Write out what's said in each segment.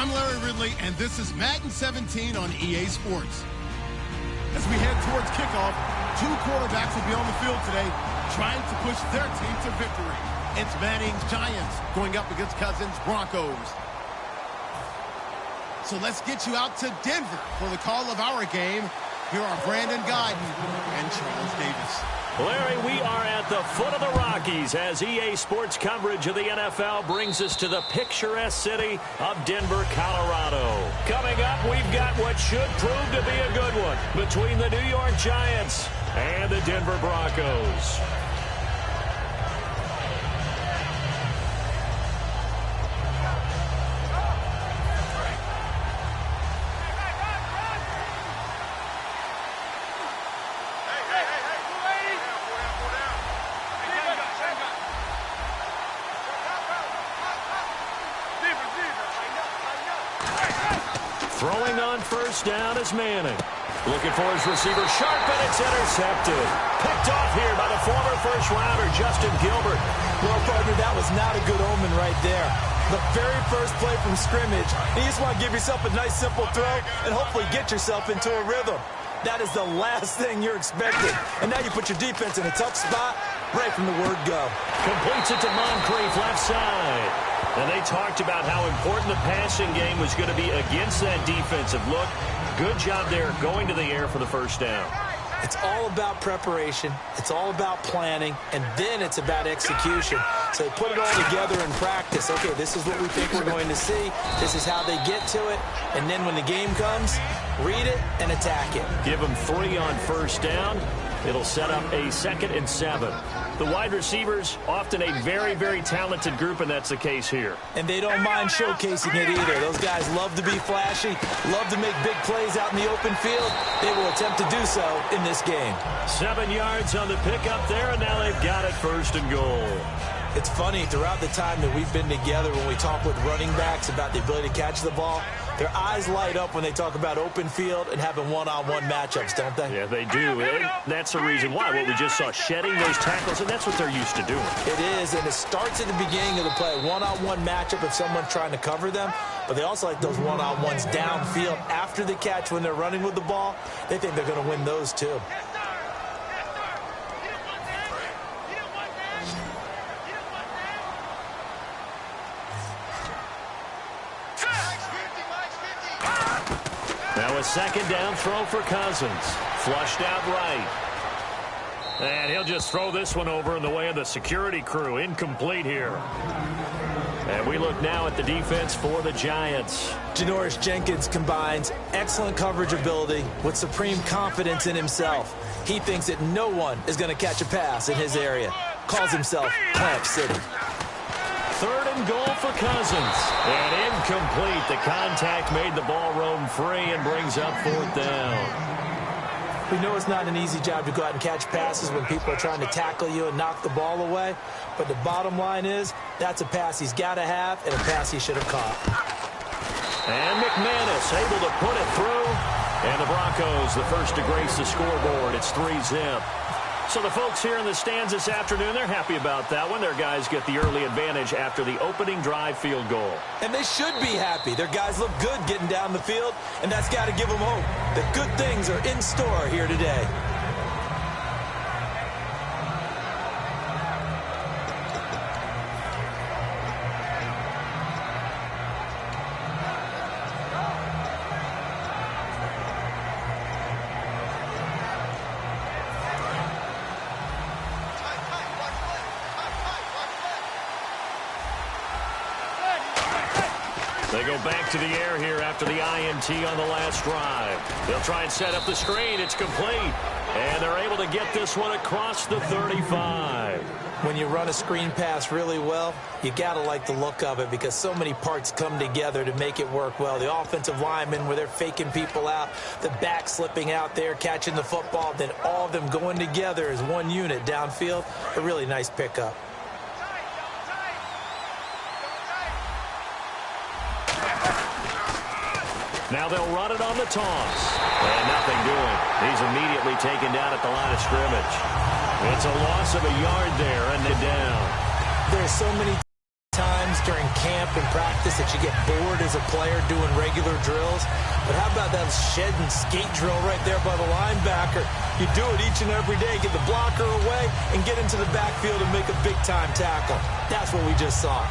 I'm Larry Ridley, and this is Madden 17 on EA Sports. As we head towards kickoff, two quarterbacks will be on the field today trying to push their team to victory. It's Manning's Giants going up against Cousins' Broncos. So let's get you out to Denver for the call of our game. Here are Brandon Guyton and Charles Davis. Larry, we are at the foot of the Rockies as EA Sports coverage of the NFL brings us to the picturesque city of Denver, Colorado. Coming up, we've got what should prove to be a good one between the New York Giants and the Denver Broncos. Throwing on first down is Manning. Looking for his receiver, sharp, and it's intercepted. Picked off here by the former first-rounder, Justin Gilbert. Well, partner, that was not a good omen right there. The very first play from scrimmage, you just want to give yourself a nice, simple throw and hopefully get yourself into a rhythm. That is the last thing you're expecting. And now you put your defense in a tough spot right from the word go. Completes it to Moncrief, left side. And they talked about how important the passing game was going to be against that defensive look. Good job there going to the air for the first down. It's all about preparation. It's all about planning. And then it's about execution. So they put it all together in practice. Okay, this is what we think we're going to see. This is how they get to it. And then when the game comes, read it and attack it. Give them 3 on first down. It'll set up a 2nd and 7. The wide receivers, often a very, very talented group, and that's the case here. And they don't mind showcasing it either. Those guys love to be flashy, love to make big plays out in the open field. They will attempt to do so in this game. 7 yards on the pickup there, and now they've got it 1st and goal. It's funny, throughout the time that we've been together, when we talk with running backs about the ability to catch the ball, their eyes light up when they talk about open field and having one-on-one matchups, don't they? Yeah, they do. And that's the reason why. What we just saw, shedding those tackles, and that's what they're used to doing. It is, and it starts at the beginning of the play. One-on-one matchup if someone's trying to cover them, but they also like those one-on-ones downfield after the catch when they're running with the ball. They think they're going to win those too. Now a 2nd down throw for Cousins. Flushed out right. And he'll just throw this one over in the way of the security crew. Incomplete here. And we look now at the defense for the Giants. Janoris Jenkins combines excellent coverage ability with supreme confidence in himself. He thinks that no one is going to catch a pass in his area. Calls himself Clamp City. 3rd and goal for Cousins. And incomplete. The contact made the ball roam free and brings up 4th down. We know it's not an easy job to go out and catch passes when people are trying to tackle you and knock the ball away. But the bottom line is, that's a pass he's got to have and a pass he should have caught. And McManus able to put it through. And the Broncos, the first to grace the scoreboard. It's 3-zip. So the folks here in the stands this afternoon, they're happy about that one. Their guys get the early advantage after the opening drive field goal. And they should be happy. Their guys look good getting down the field, and that's got to give them hope that good things are in store here today. They go back to the air here after the INT on the last drive. They'll try and set up the screen. It's complete. And they're able to get this one across the 35. When you run a screen pass really well, you got to like the look of it because so many parts come together to make it work well. The offensive linemen where they're faking people out, the back slipping out there, catching the football, then all of them going together as one unit downfield. A really nice pickup. Now they'll run it on the toss. And nothing doing. He's immediately taken down at the line of scrimmage. It's a loss of a yard there and they're down. There's so many times times during camp and practice that you get bored as a player doing regular drills. But how about that shed and skate drill right there by the linebacker? You do it each and every day, get the blocker away, and get into the backfield and make a big-time tackle. That's what we just saw.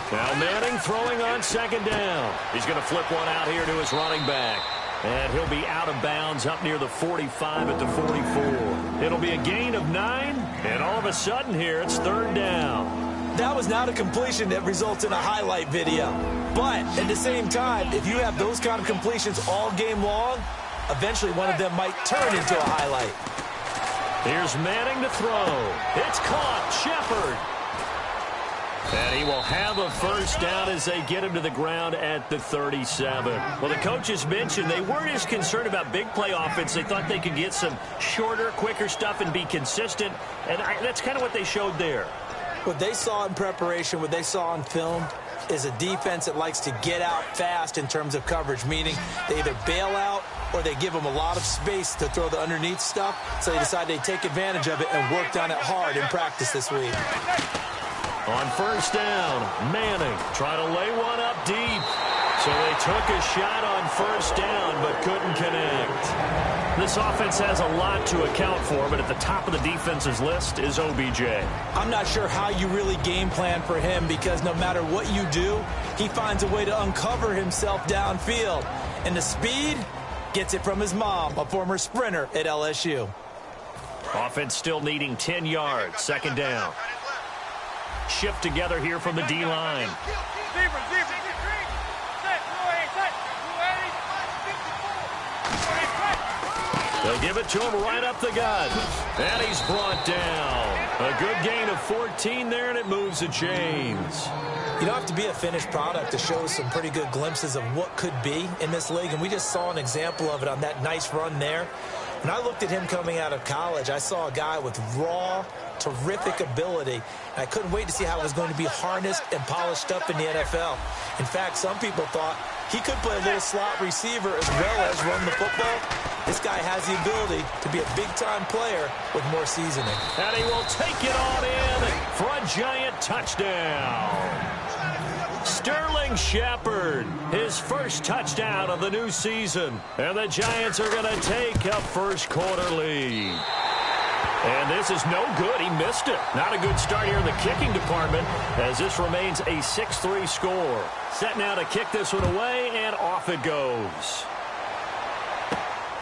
Now Manning throwing on second down. He's going to flip one out here to his running back. And he'll be out of bounds up near the 45 at the 44. It'll be a gain of 9, and all of a sudden here it's third down. That was not a completion that results in a highlight video. But at the same time, if you have those kind of completions all game long, eventually one of them might turn into a highlight. Here's Manning to throw. It's caught. Shepard. And he will have a first down as they get him to the ground at the 37. Well, the coaches mentioned they weren't as concerned about big play offense. They thought they could get some shorter, quicker stuff and be consistent. And that's kind of what they showed there. What they saw in preparation, what they saw on film, is a defense that likes to get out fast in terms of coverage, meaning they either bail out or they give them a lot of space to throw the underneath stuff. So they decide they take advantage of it and worked on it hard in practice this week. On first down, Manning trying to lay one up deep. So they took a shot on first down but couldn't connect. This offense has a lot to account for, but at the top of the defense's list is OBJ. I'm not sure how you really game plan for him because no matter what you do, he finds a way to uncover himself downfield. And the speed gets it from his mom, a former sprinter at LSU. Offense still needing 10 yards, second down. Shift together here from the D-line. They'll give it to him right up the gut. And he's brought down. A good gain of 14 there, and it moves the chains. You don't have to be a finished product to show some pretty good glimpses of what could be in this league, and we just saw an example of it on that nice run there. When I looked at him coming out of college, I saw a guy with raw, terrific ability, and I couldn't wait to see how it was going to be harnessed and polished up in the NFL. In fact, some people thought he could play a little slot receiver as well as run the football. This guy has the ability to be a big-time player with more seasoning. And he will take it on in for a giant touchdown. Sterling Shepard, his first touchdown of the new season. And the Giants are going to take a first-quarter lead. And this is no good. He missed it. Not a good start here in the kicking department as this remains a 6-3 score. Set now to kick this one away, and off it goes.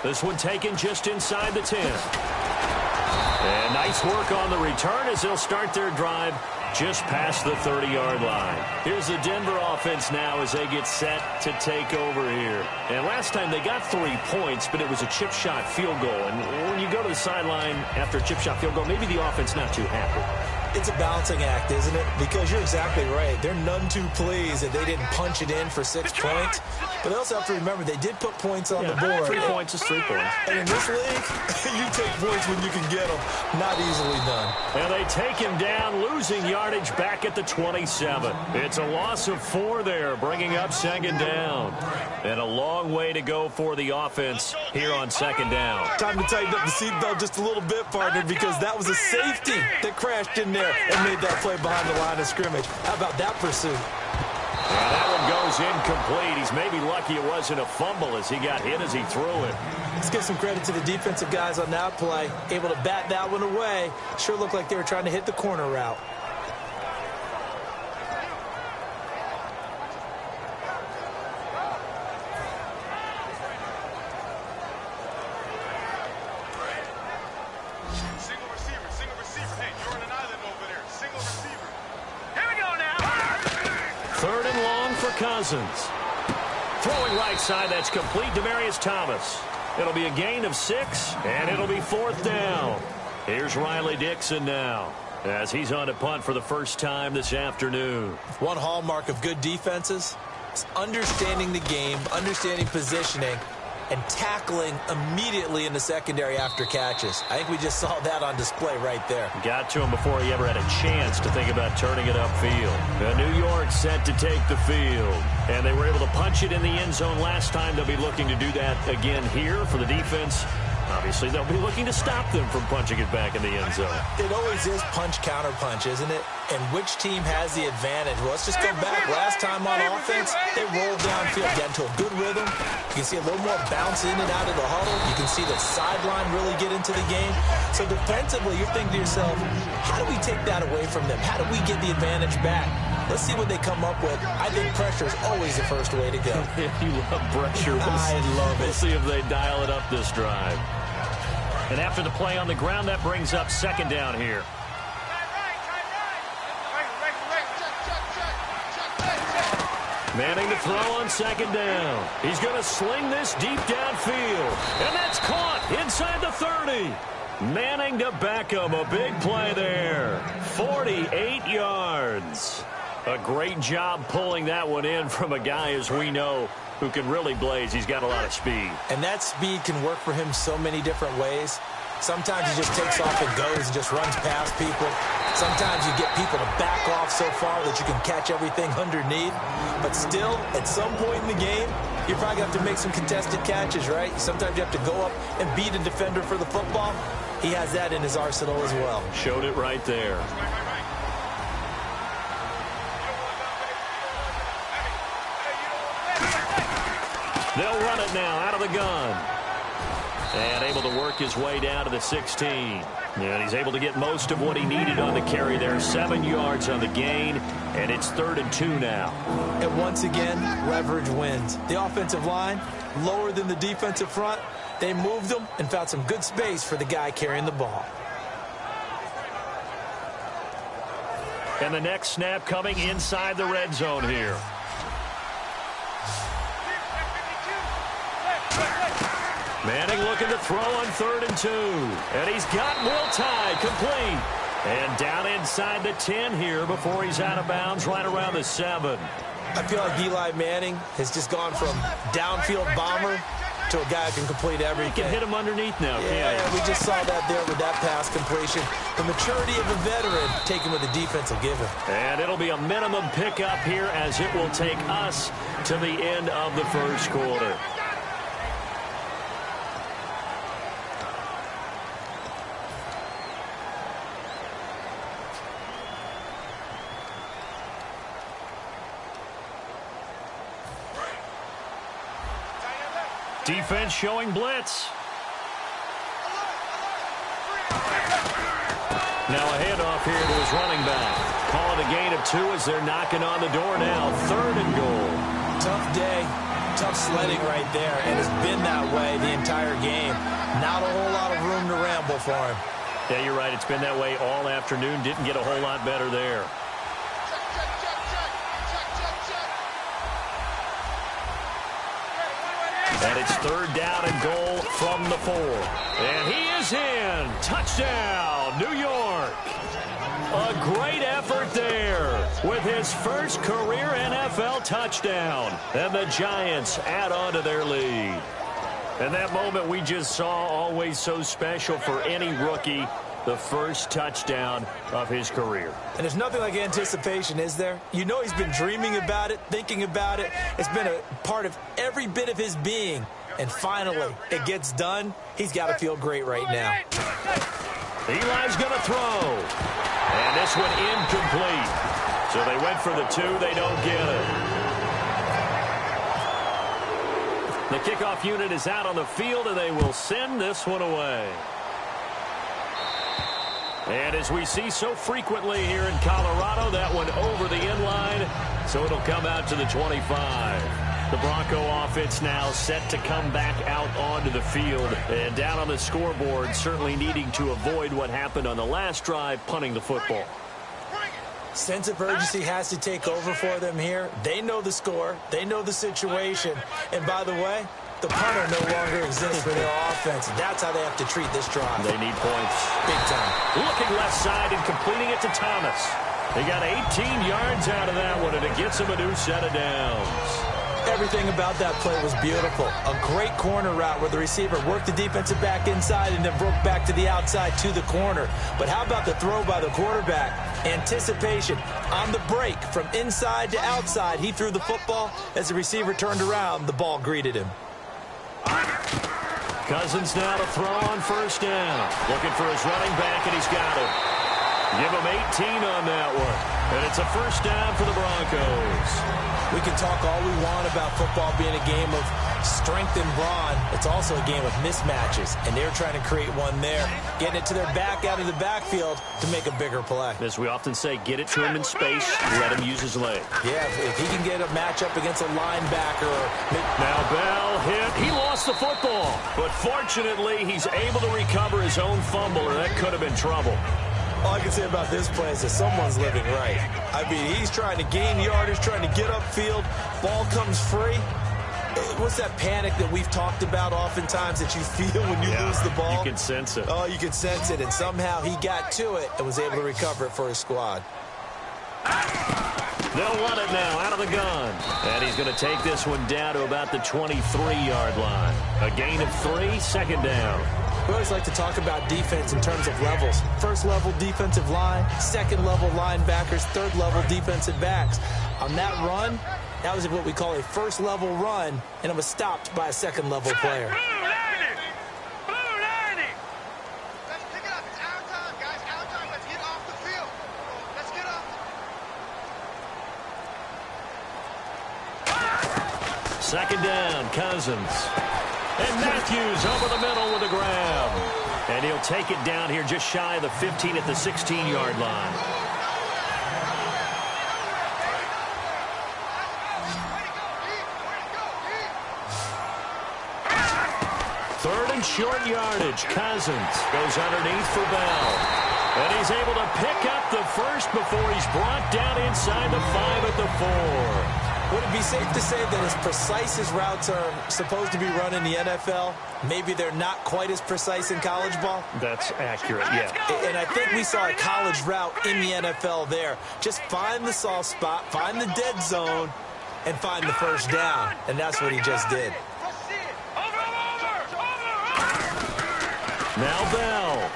This one taken just inside the 10. And nice work on the return as they'll start their drive just past the 30-yard line. Here's the Denver offense now as they get set to take over here. And last time they got 3 points, but it was a chip shot field goal. And when you go to the sideline after a chip shot field goal, maybe the offense not too happy. It's a balancing act, isn't it? Because you're exactly right. They're none too pleased that they didn't punch it in for 6 points. But they also have to remember they did put points on the board. 3 points is 3 points. And in this league, you take points when you can get them. Not easily done. And they take him down, losing yardage back at the 27. It's a loss of 4 there, bringing up second down. And a long way to go for the offense here on second down. Time to tighten up the seatbelt just a little bit, partner, because that was a safety that crashed in there and made that play behind the line of scrimmage. How about that pursuit? And that one goes incomplete. He's maybe lucky it wasn't a fumble as he got hit as he threw it. Let's give some credit to the defensive guys on that play. Able to bat that one away. Sure looked like they were trying to hit the corner route. Cousins. Throwing right side, that's complete. Demaryius Thomas. It'll be a gain of 6, and it'll be 4th down. Here's Riley Dixon now as he's on to punt for the first time this afternoon. One hallmark of good defenses is understanding the game, understanding positioning, and tackling immediately in the secondary after catches. I think we just saw that on display right there. Got to him before he ever had a chance to think about turning it upfield. New York set to take the field, and they were able to punch it in the end zone last time. They'll be looking to do that again here for the defense. Obviously, they'll be looking to stop them from punching it back in the end zone. It always is punch-counter-punch, isn't it? And which team has the advantage? Well, let's just go back. Last time on offense, they rolled downfield, got into a good rhythm. You can see a little more bounce in and out of the huddle. You can see the sideline really get into the game. So defensively, you're thinking to yourself, how do we take that away from them? How do we get the advantage back? Let's see what they come up with. I think pressure is always the first way to go. You love pressure. I love it. We'll see if they dial it up this drive. And after the play on the ground, that brings up second down here. Manning to throw on second down. He's going to sling this deep downfield. And that's caught inside the 30. Manning to Beckham. A big play there. 48 yards. A great job pulling that one in from a guy, as we know, who can really blaze. He's got a lot of speed. And that speed can work for him so many different ways. Sometimes he just takes off and goes and just runs past people. Sometimes you get people to back off so far that you can catch everything underneath. But still, at some point in the game, you're probably going to have to make some contested catches, right? Sometimes you have to go up and beat a defender for the football. He has that in his arsenal as well. Showed it right there. They'll run it now out of the gun. And able to work his way down to the 16. And he's able to get most of what he needed on the carry there. 7 yards on the gain. And it's 3rd and 2 now. And once again, leverage wins. The offensive line, lower than the defensive front. They moved them and found some good space for the guy carrying the ball. And the next snap coming inside the red zone here. Manning looking to throw on 3rd and 2. And he's got Will Tye complete. And down inside the 10 here before he's out of bounds right around the 7. I feel like Eli Manning has just gone from downfield bomber to a guy who can complete everything. He can hit him underneath now, yeah, we just saw that there with that pass completion. The maturity of a veteran taken with the defense will give him. And it'll be a minimum pickup here as it will take us to the end of the first quarter. Defense showing blitz. Now a handoff here to his running back. Calling a gain of 2 as they're knocking on the door now. 3rd and goal. Tough day. Tough sledding right there. And it's been that way the entire game. Not a whole lot of room to ramble for him. Yeah, you're right. It's been that way all afternoon. Didn't get a whole lot better there. And it's 3rd down and goal from the 4. And he is in. Touchdown, New York. A great effort there with his first career NFL touchdown. And the Giants add on to their lead. And that moment we just saw, always so special for any rookie. The first touchdown of his career. And there's nothing like anticipation, is there? You know he's been dreaming about it, thinking about it. It's been a part of every bit of his being. And finally, it gets done. He's got to feel great right now. Eli's going to throw. And this one incomplete. So they went for the 2. They don't get it. The kickoff unit is out on the field, and they will send this one away. And as we see so frequently here in Colorado, that one over the end line, so it'll come out to the 25. The Bronco offense now set to come back out onto the field. And down on the scoreboard, certainly needing to avoid what happened on the last drive, punting the football. Sense of urgency has to take over for them here. They know the score. They know the situation. And by the way, the punter no longer exists for their offense. That's how they have to treat this drive. They need points. Big time. Looking left side and completing it to Thomas. They got 18 yards out of that one, and it gets him a new set of downs. Everything about that play was beautiful. A great corner route where the receiver worked the defensive back inside and then broke back to the outside to the corner. But how about the throw by the quarterback? Anticipation on the break from inside to outside. He threw the football. As the receiver turned around, the ball greeted him. Cousins now to throw on first down. Looking for his running back, and he's got it. Give him 18 on that one. And it's a first down for the Broncos. We can talk all we want about football being a game of strength and brawn. It's also a game of mismatches, and they're trying to create one there, getting it to their back out of the backfield to make a bigger play. As we often say, get it to him in space, let him use his leg. Yeah, if he can get a matchup against a linebacker. Now Bell hit. He lost the football, but fortunately he's able to recover his own fumble, or that could have been trouble. All I can say about this play is that someone's living right. I mean, he's trying to gain yardage, trying to get upfield. Ball comes free. What's that panic that we've talked about oftentimes that you feel when you lose the ball? You can sense it. Oh, you can sense it. And somehow he got to it and was able to recover it for his squad. They'll run it now out of the gun. And he's going to take this one down to about the 23-yard line. A gain of 3, second down. We always like to talk about defense in terms of levels. First level defensive line, second level linebackers, third level defensive backs. On that run, that was what we call a first level run, and it was stopped by a second level player. Let's pick it up. It's our time, guys. Our time. Let's get off the field. Let's get up. Second down, Cousins. And Matthews over the middle with a grab. And he'll take it down here just shy of the 15 at the 16-yard line. Third and short yardage. Cousins goes underneath for Bell. And he's able to pick up the first before he's brought down inside the 5 at the 4. Would it be safe to say that as precise as routes are supposed to be run in the NFL, maybe they're not quite as precise in college ball? That's accurate, yeah. And I think we saw a college route in the NFL there. Just find the soft spot, find the dead zone, and find the first down. And that's what he just did. Now Bell.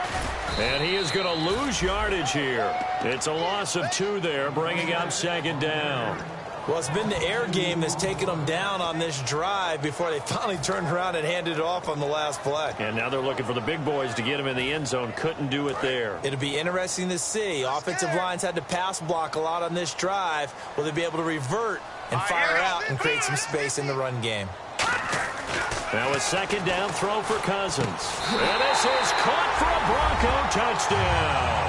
And he is going to lose yardage here. It's a loss of 2 there, bringing up second down. Well, it's been the air game that's taken them down on this drive before they finally turned around and handed it off on the last play. And now they're looking for the big boys to get him in the end zone. Couldn't do it there. It'll be interesting to see. Offensive lines had to pass block a lot on this drive. Will they be able to revert and fire out and create some space in the run game? Now a second down throw for Cousins. And this is caught for a Bronco touchdown.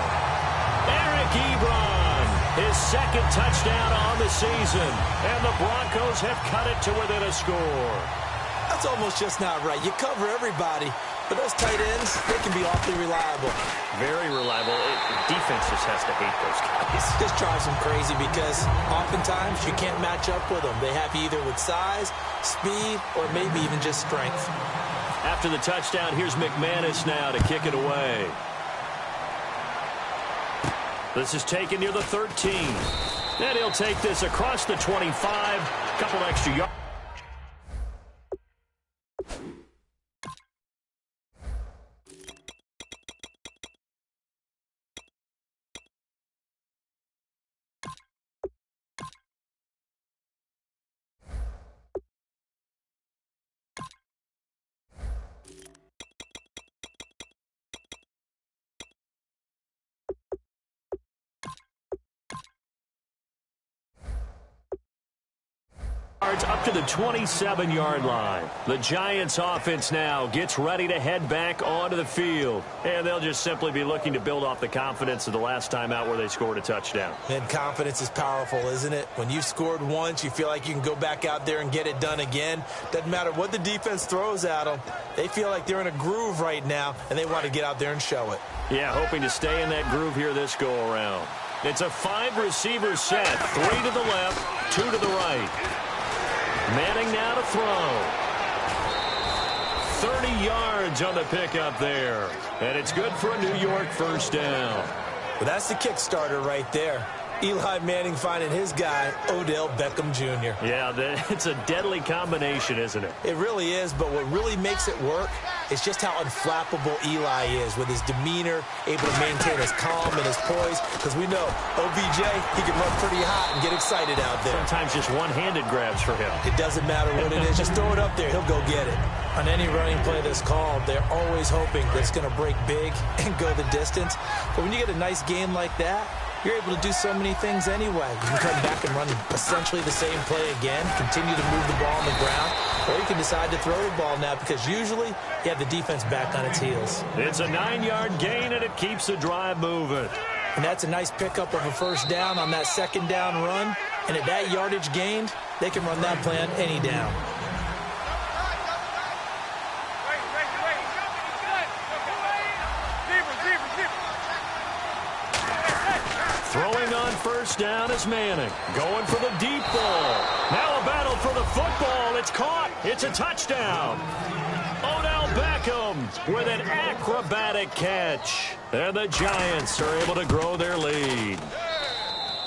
Eric Ebron, his second touchdown on the season. And the Broncos have cut it to within a score. That's almost just not right. You cover everybody, but those tight ends, they can be awfully reliable. Very reliable. Defense just has to hate those guys. This drives them crazy because oftentimes you can't match up with them. They have you either with size, speed, or maybe even just strength. After the touchdown, here's McManus now to kick it away. This is taken near the 13. And he'll take this across the 25. Couple extra yards. Up to the 27-yard line. The Giants offense now gets ready to head back onto the field. And they'll just simply be looking to build off the confidence of the last time out where they scored a touchdown. And confidence is powerful, isn't it? When you've scored once, you feel like you can go back out there and get it done again. Doesn't matter what the defense throws at them. They feel like they're in a groove right now, and they want to get out there and show it. Yeah, hoping to stay in that groove here this go-around. It's a 5-receiver set. 3 to the left, 2 to the right. Manning now to throw. 30 yards on the pickup there. And it's good for a New York first down. Well, that's the kick starter right there. Eli Manning finding his guy, Odell Beckham Jr. Yeah, it's a deadly combination, isn't it? It really is, but what really makes it work is just how unflappable Eli is with his demeanor, able to maintain his calm and his poise, because we know OBJ, he can run pretty hot and get excited out there. Sometimes just one-handed grabs for him. It doesn't matter what it is. Just throw it up there. He'll go get it. On any running play that's called, they're always hoping that it's going to break big and go the distance. But when you get a nice game like that, you're able to do so many things anyway. You can come back and run essentially the same play again, continue to move the ball on the ground, or you can decide to throw the ball now because usually you have the defense back on its heels. It's a 9-yard gain, and it keeps the drive moving. And that's a nice pickup of a first down on that second down run. And at that yardage gained, they can run that play on any down. Throwing on first down is Manning. Going for the deep ball. Now a battle for the football. It's caught. It's a touchdown. Odell Beckham with an acrobatic catch. And the Giants are able to grow their lead.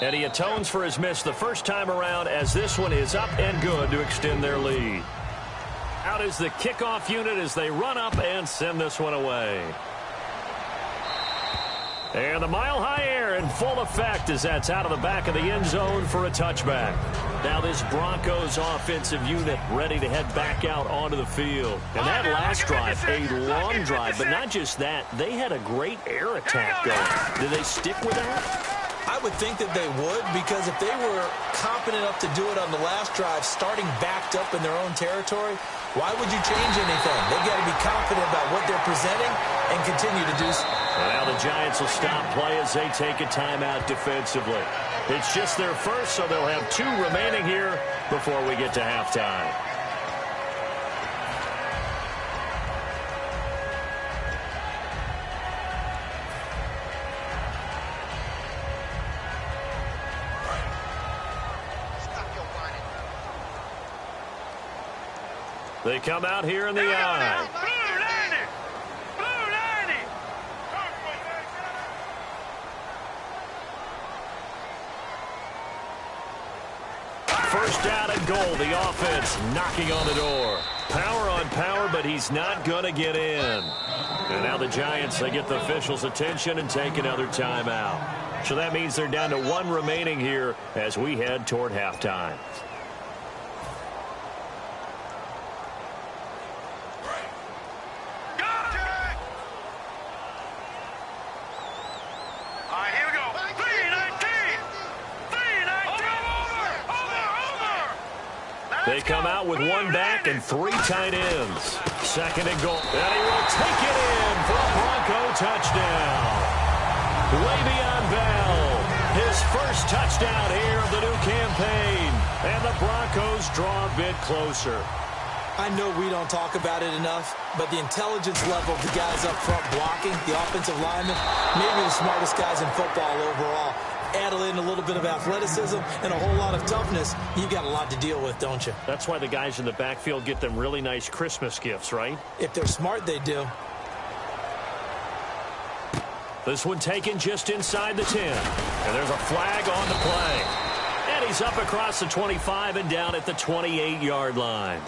And he atones for his miss the first time around as this one is up and good to extend their lead. Out is the kickoff unit as they run up and send this one away. And the mile-high air in full effect as that's out of the back of the end zone for a touchback. Now this Broncos offensive unit ready to head back out onto the field. And that last drive, a long drive, but not just that. They had a great air attack going. Did they stick with that? I would think that they would, because if they were confident enough to do it on the last drive, starting backed up in their own territory, why would you change anything? They've got to be confident about what they're presenting and continue to do so. Well, now the Giants will stop play as they take a timeout defensively. It's just their first, so they'll have 2 remaining here before we get to halftime. They come out here in the eye. First down and goal. The offense knocking on the door. Power on power, but he's not going to get in. And now the Giants, they get the officials' attention and take another timeout. So that means they're down to 1 remaining here as we head toward halftime. They come out with 1 back and 3 tight ends. Second and goal. And he will take it in for a Bronco touchdown. Le'Veon Bell, his first touchdown here of the new campaign. And the Broncos draw a bit closer. I know we don't talk about it enough, but the intelligence level of the guys up front blocking, the offensive linemen, maybe the smartest guys in football overall. Add in a little bit of athleticism and a whole lot of toughness, you got a lot to deal with, don't you? That's why the guys in the backfield get them really nice Christmas gifts, right? If they're smart, they do. This one taken just inside the 10. And there's a flag on the play. And he's up across the 25 and down at the 28-yard line.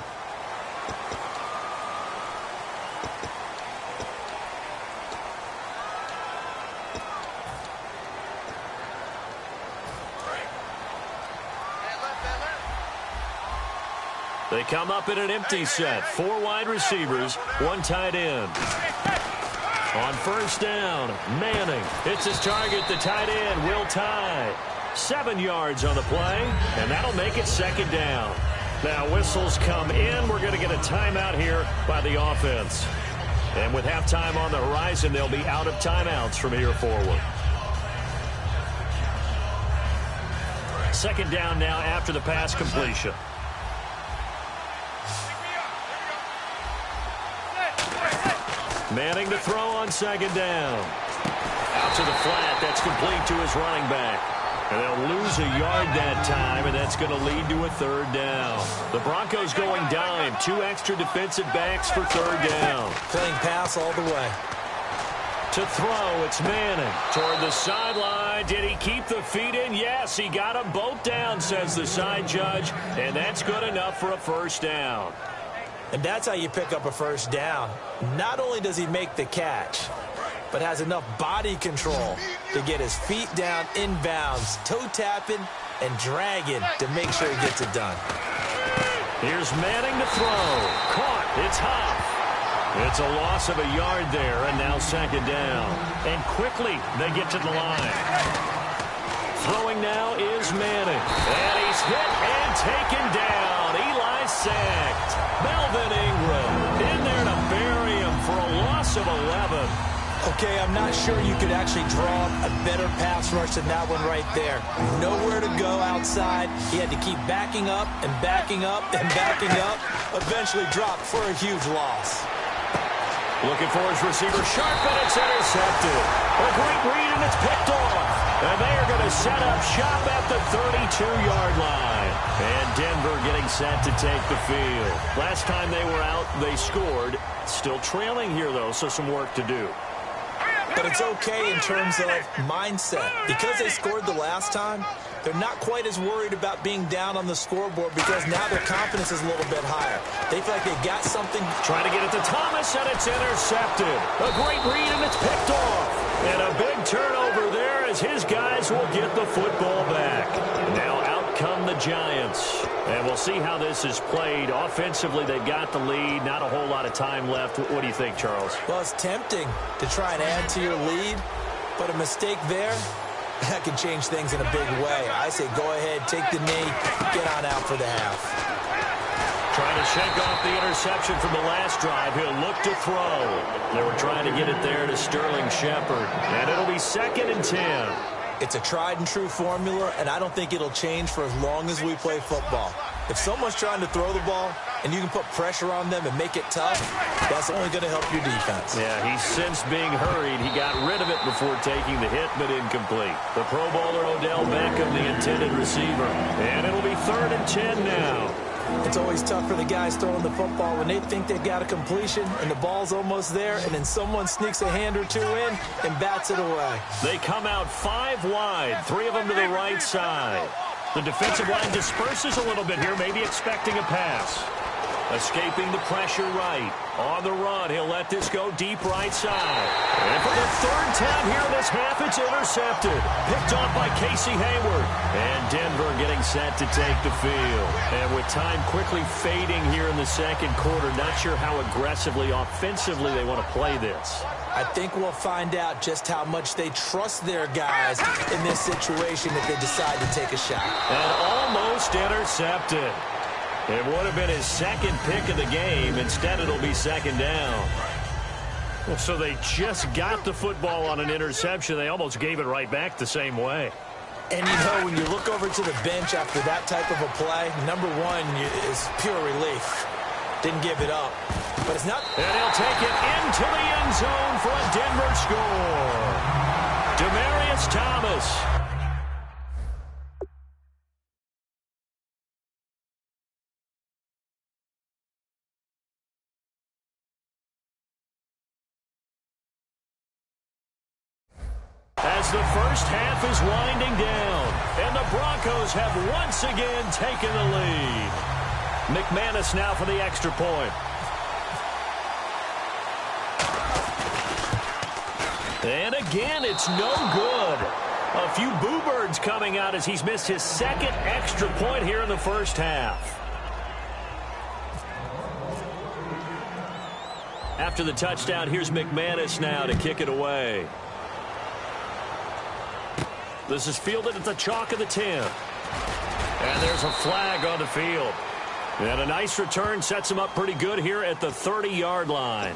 They come up in an empty set. 4 wide receivers, 1 tight end. On first down, Manning. It's his target, the tight end, Will Tye. 7 yards on the play, and that'll make it second down. Now whistles come in. We're going to get a timeout here by the offense. And with halftime on the horizon, they'll be out of timeouts from here forward. Second down now after the pass completion. Manning to throw on second down. Out to the flat. That's complete to his running back. And they'll lose a yard that time, and that's going to lead to a third down. The Broncos going dime. 2 extra defensive backs for third down. Playing pass all the way. To throw, it's Manning. Toward the sideline. Did he keep the feet in? Yes, he got them both down, says the side judge. And that's good enough for a first down. And that's how you pick up a first down. Not only does he make the catch, but has enough body control to get his feet down inbounds, toe tapping and dragging to make sure he gets it done. Here's Manning to throw. Caught. It's Huff. It's a loss of a yard there, and now second down. And quickly they get to the line. Throwing now is Manning. And he's hit and taken down. Eli sacked. Melvin Ingram in there to bury him for a loss of 11. Okay, I'm not sure you could actually draw a better pass rush than that one right there. Nowhere to go outside. He had to keep backing up and backing up and backing up. Eventually dropped for a huge loss. Looking for his receiver, sharp, and it's intercepted. A great read, and it's picked off. And they are going to set up shop at the 32-yard line. And Denver getting set to take the field. Last time they were out, they scored. Still trailing here, though, so some work to do. But it's okay in terms of mindset. Because they scored the last time, they're not quite as worried about being down on the scoreboard because now their confidence is a little bit higher. They feel like they've got something. Trying to get it to Thomas, and it's intercepted. A great read, and it's picked off. And a big turnover there as his guys will get the football back. Now out come the Giants. And we'll see how this is played. Offensively, they've got the lead. Not a whole lot of time left. What do you think, Charles? Well, it's tempting to try and add to your lead, but a mistake there, that can change things in a big way. I say go ahead, take the knee, get on out for the half. Trying to shake off the interception from the last drive. He'll look to throw. They were trying to get it there to Sterling Shepard. And it'll be 2nd and 10. It's a tried-and-true formula, and I don't think it'll change for as long as we play football. If someone's trying to throw the ball and you can put pressure on them and make it tough, that's only going to help your defense. Yeah, he's since being hurried. He got rid of it before taking the hit, but incomplete. The Pro Bowler Odell Beckham, the intended receiver. And it'll be 3rd and 10 now. It's always tough for the guys throwing the football when they think they've got a completion and the ball's almost there, and then someone sneaks a hand or two in and bats it away. They come out 5 wide, 3 of them to the right side. The defensive line disperses a little bit here, maybe expecting a pass. Escaping the pressure right. On the run, he'll let this go deep right side. And for the 3rd time here in this half, it's intercepted. Picked off by Casey Hayward. And Denver getting set to take the field. And with time quickly fading here in the second quarter, not sure how aggressively, offensively they want to play this. I think we'll find out just how much they trust their guys in this situation if they decide to take a shot. And almost intercepted. It would have been his 2nd pick of the game. Instead, it'll be 2nd down. Well, so they just got the football on an interception. They almost gave it right back the same way. And, you know, when you look over to the bench after that type of a play, number one is pure relief. Didn't give it up. But it's not. And he'll take it into the end zone for a Denver score. Demaryius Thomas. As the first half is winding down, and the Broncos have once again taken the lead. McManus now for the extra point. And again, it's no good. A few boo birds coming out as he's missed his 2nd extra point here in the first half. After the touchdown, here's McManus now to kick it away. This is fielded at the chalk of the 10. And there's a flag on the field. And a nice return sets him up pretty good here at the 30-yard line.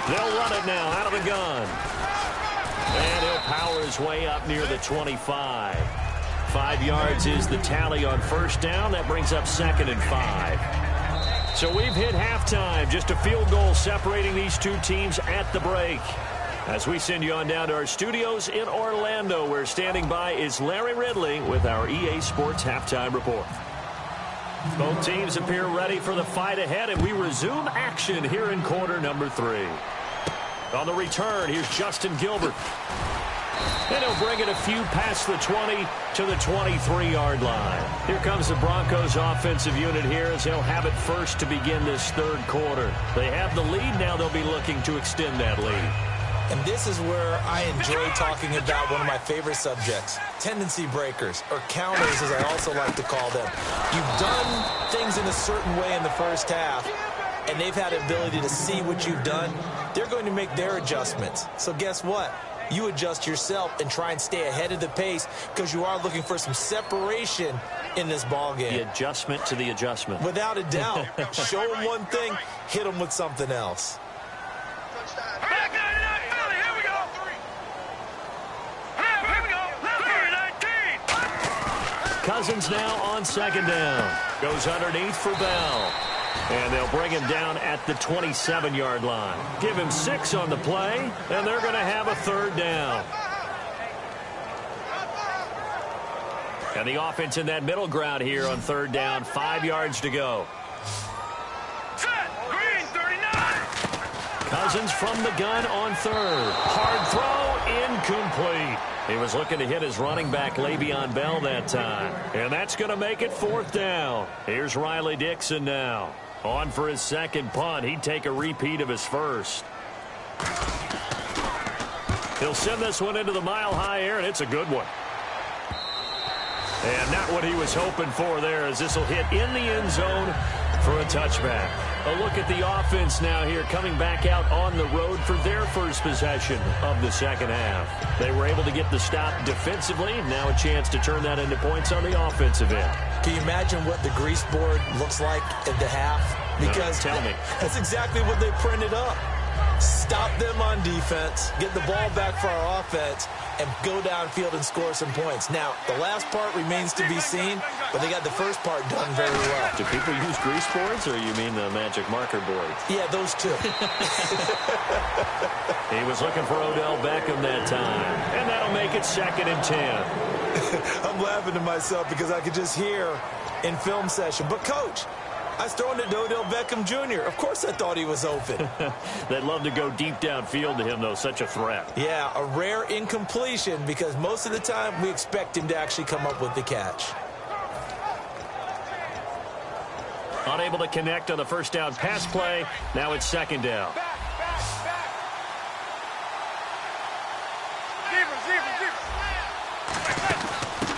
They'll run it now out of the gun. And he'll power his way up near the 25. 5 yards is the tally on first down. That brings up 2nd and 5. So we've hit halftime. Just a field goal separating these two teams at the break. As we send you on down to our studios in Orlando, where standing by is Larry Ridley with our EA Sports Halftime Report. Both teams appear ready for the fight ahead, and we resume action here in quarter number 3. On the return, here's Justin Gilbert. And he'll bring it a few past the 20 to the 23-yard line. Here comes the Broncos offensive unit here as they'll have it first to begin this third quarter. They have the lead. Now they'll be looking to extend that lead. And this is where I enjoy talking about one of my favorite subjects, tendency breakers, or counters as I also like to call them. You've done things in a certain way in the first half, and they've had the ability to see what you've done. They're going to make their adjustments. So guess what? You adjust yourself and try and stay ahead of the pace because you are looking for some separation in this ball game. The adjustment to the adjustment. Without a doubt. Show them one thing, hit them with something else. Cousins now on second down. Goes underneath for Bell. And they'll bring him down at the 27-yard line. Give him 6 on the play, and they're going to have a third down. And the offense in that middle ground here on third down, 5 yards to go. Green 39. Cousins from the gun on third. Hard throw, incomplete. He was looking to hit his running back, Le'Veon Bell, that time. And that's going to make it fourth down. Here's Riley Dixon now. On for his second punt. He'd take a repeat of his first. He'll send this one into the mile-high air, and it's a good one. And not what he was hoping for there, as this will hit in the end zone for a touchback. A look at the offense now here, coming back out on the road for their first possession of the second half. They were able to get the stop defensively. Now a chance to turn that into points on the offensive end. Can you imagine what the grease board looks like at the half? Because no, tell me. That's exactly what they printed up. Stop them on defense, get the ball back for our offense, and go downfield and score some points. Now, the last part remains to be seen, but they got the first part done very well. Do people use grease boards, or you mean the magic marker board? Yeah, those two. He was looking for Odell Beckham that time, and that'll make it 2nd and 10. I'm laughing to myself because I could just hear in film session, but Coach, I was throwing it to Odell Beckham Jr. Of course I thought he was open. They'd love to go deep downfield to him, though. Such a threat. Yeah, a rare incompletion because most of the time we expect him to actually come up with the catch. Unable to connect on the first down pass play. Now it's 2nd down.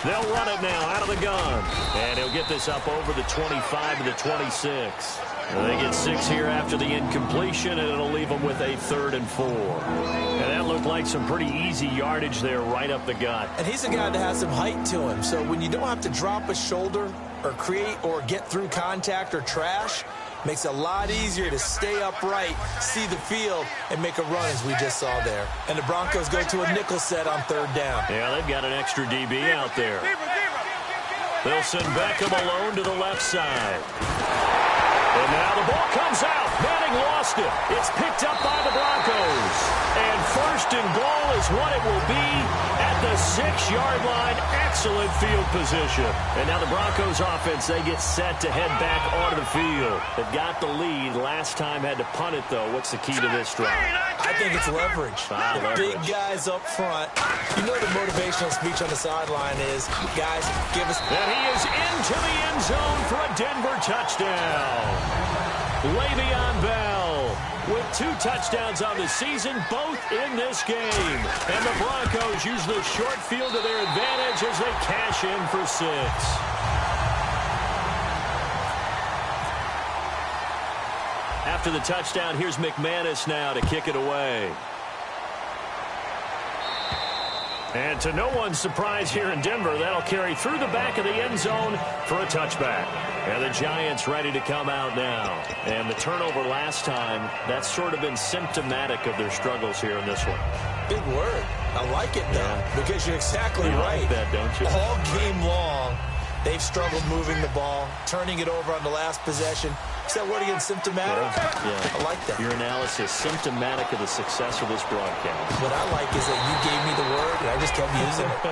They'll run it now out of the gun. And he'll get this up over the 25 to the 26. And they get 6 here after the incompletion, and it'll leave them with a 3rd and 4. And that looked like some pretty easy yardage there right up the gut. And he's a guy that has some height to him. So when you don't have to drop a shoulder or create or get through contact or trash, makes it a lot easier to stay upright, see the field, and make a run as we just saw there. And the Broncos go to a nickel set on 3rd down. Yeah, they've got an extra DB out there. They'll send Beckham alone to the left side. And now the ball comes out. Manning lost it. It's picked up by the Broncos. And 1st and goal is what it will be at the 6-yard line. Excellent field position. And now the Broncos offense, they get set to head back onto the field. They've got the lead. Last time had to punt it, though. What's the key to this drive? I think it's leverage. The big guys up front. You know the motivational speech on the sideline is, guys, give us... And he is into the end zone for a Denver touchdown. Le'Veon Bell with 2 touchdowns on the season, both in this game. And the Broncos use the short field to their advantage as they cash in for 6. After the touchdown, here's McManus now to kick it away. And to no one's surprise here in Denver, that'll carry through the back of the end zone for a touchback. And the Giants ready to come out now. And the turnover last time, that's sort of been symptomatic of their struggles here in this one. Big word. I like it, though, because you're exactly you right. Like that, don't you? All game long, They've struggled moving the ball, turning it over on the last possession. Is that word again, symptomatic? Yeah. I like that. Your analysis, symptomatic of the success of this broadcast. What I like is that you gave me the word, and I just kept using it.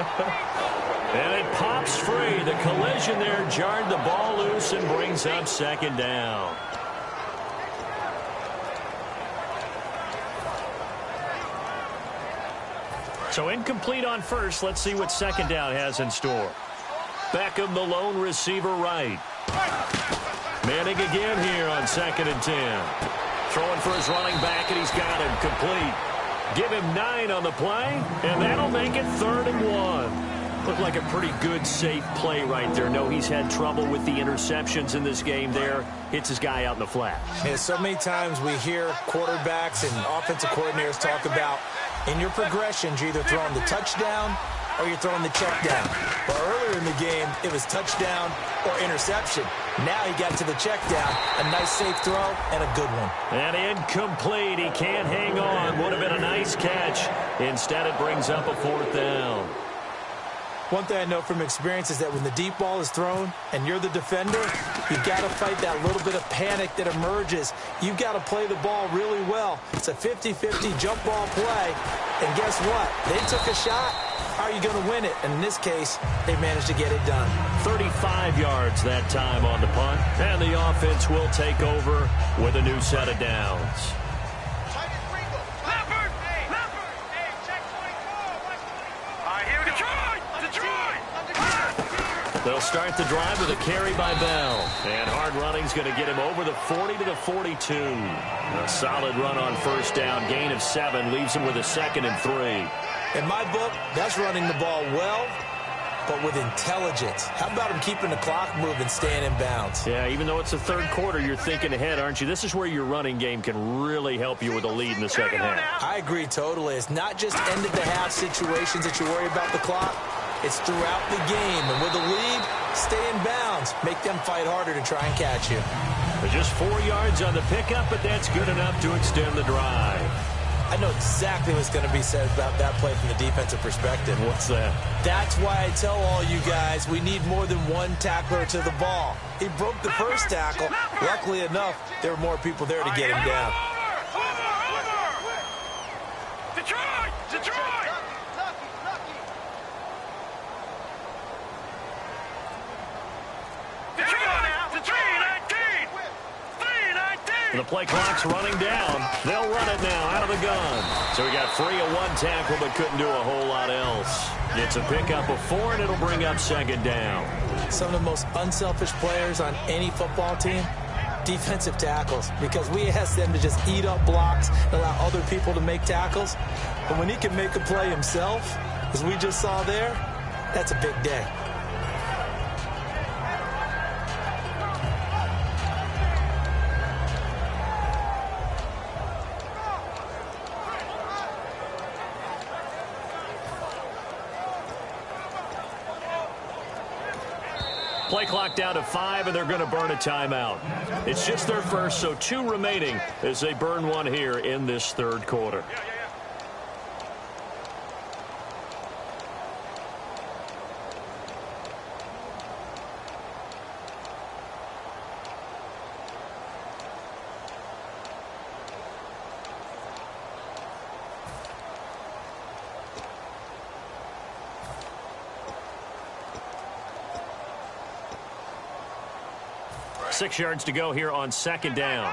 And it pops free. The collision there jarred the ball loose and brings up second down. So incomplete on first. Let's see what second down has in store. Beckham, the lone receiver, right. Manning again here on 2nd and 10. Throwing for his running back, and he's got him complete. Give him 9 on the play, and that'll make it 3rd and 1. Looked like a pretty good, safe play right there. No, he's had trouble with the interceptions in this game there. Hits his guy out in the flat. Yeah, so many times we hear quarterbacks and offensive coordinators talk about in your progressions, you're either throwing the touchdown or you're throwing the check down. But earlier in the game, it was touchdown or interception. Now he got to the check down. A nice safe throw and a good one. And incomplete. He can't hang on. Would have been a nice catch. Instead, it brings up a 4th down. One thing I know from experience is that when the deep ball is thrown and you're the defender, you've got to fight that little bit of panic that emerges. You've got to play the ball really well. It's a 50-50 jump ball play. And guess what? They took a shot. How are you going to win it? And in this case, they managed to get it done. 35 yards that time on the punt. And the offense will take over with a new set of downs. They'll start the drive with a carry by Bell. And hard running's going to get him over the 40 to the 42. A solid run on first down. Gain of 7 leaves him with a 2nd and 3. In my book, that's running the ball well, but with intelligence. How about him keeping the clock moving, staying in bounds? Yeah, even though it's the 3rd quarter, you're thinking ahead, aren't you? This is where your running game can really help you with a lead in the second half. I agree totally. It's not just end-of-the-half situations that you worry about the clock. It's throughout the game. And with a lead, stay in bounds. Make them fight harder to try and catch you. Just 4 yards on the pickup, but that's good enough to extend the drive. I know exactly what's going to be said about that play from the defensive perspective. What's that? That's why I tell all you guys we need more than one tackler to the ball. He broke the first tackle. Luckily enough, there were more people there to get him down. Detroit! Detroit! The play clock's running down. They'll run it now out of the gun. So he got free of 1 tackle but couldn't do a whole lot else. It's a pickup of 4, and it'll bring up 2nd down. Some of the most unselfish players on any football team, defensive tackles, because we ask them to just eat up blocks and allow other people to make tackles. But when he can make a play himself, as we just saw there, that's a big day. Play clock down to 5, and they're going to burn a timeout. It's just their first, so 2 remaining as they burn 1 here in this 3rd quarter. Six yards to go here on 2nd down.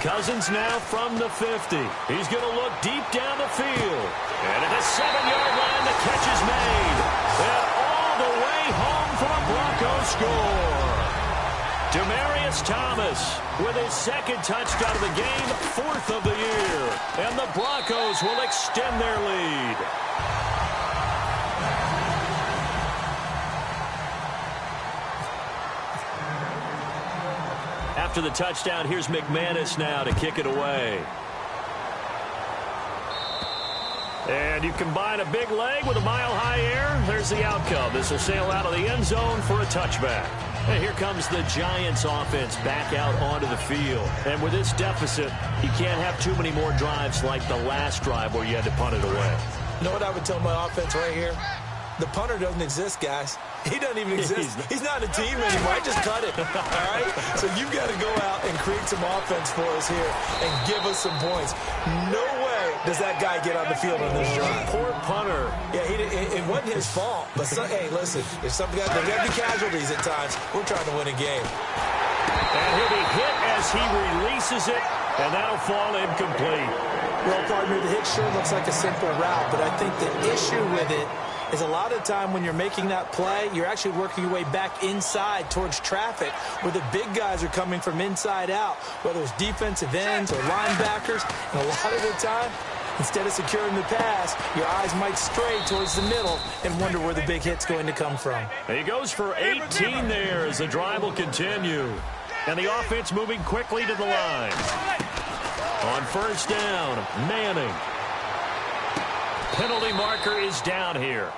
Cousins now from the 50. He's going to look deep down the field. And at the 7-yard line, the catch is made. And all the way home for a Broncos score. Demaryius Thomas with his 2nd touchdown of the game, 4th of the year. And the Broncos will extend their lead. After the touchdown, here's McManus now to kick it away. And you combine a big leg with a mile-high air, there's the outcome. This will sail out of the end zone for a touchback. And here comes the Giants offense back out onto the field. And with this deficit, you can't have too many more drives like the last drive where you had to punt it away. You know what I would tell my offense right here? The punter doesn't exist, guys. He doesn't even exist. He's not a team anymore. I just cut it, all right? So you've got to go out and create some offense for us here and give us some points. No way does that guy get on the field on this drive. Poor punter. Yeah, it wasn't his fault. But, hey, listen, there's got to be casualties at times. We're trying to win a game. And he'll be hit as he releases it, and that'll fall incomplete. Well, partner, the hit sure looks like a simple route, but I think the issue with it is a lot of time when you're making that play, you're actually working your way back inside towards traffic where the big guys are coming from inside out, whether it's defensive ends or linebackers. And a lot of the time, instead of securing the pass, your eyes might stray towards the middle and wonder where the big hit's going to come from. He goes for 18 there as the drive will continue. And the offense moving quickly to the line. On first down, Manning. Penalty marker is down here.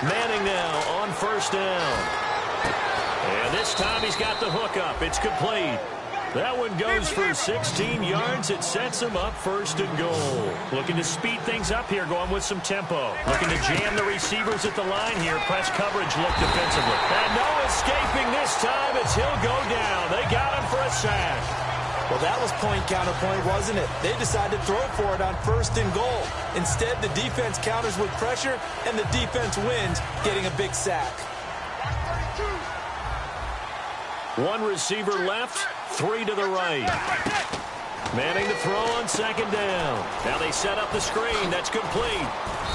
Manning now on first down. And this time he's got the hook up. It's complete. That one goes for 16 yards. It sets him up first and goal. Looking to speed things up here, going with some tempo. Looking to jam the receivers at the line here. Press coverage look defensively. And no escaping this time as he'll go down. They got him for a sack. Well, that was point counterpoint, wasn't it? They decided to throw for it on first and goal. Instead, the defense counters with pressure, and the defense wins, getting a big sack. One receiver left, 3 to the right. Manning to throw on second down. Now they set up the screen. That's complete.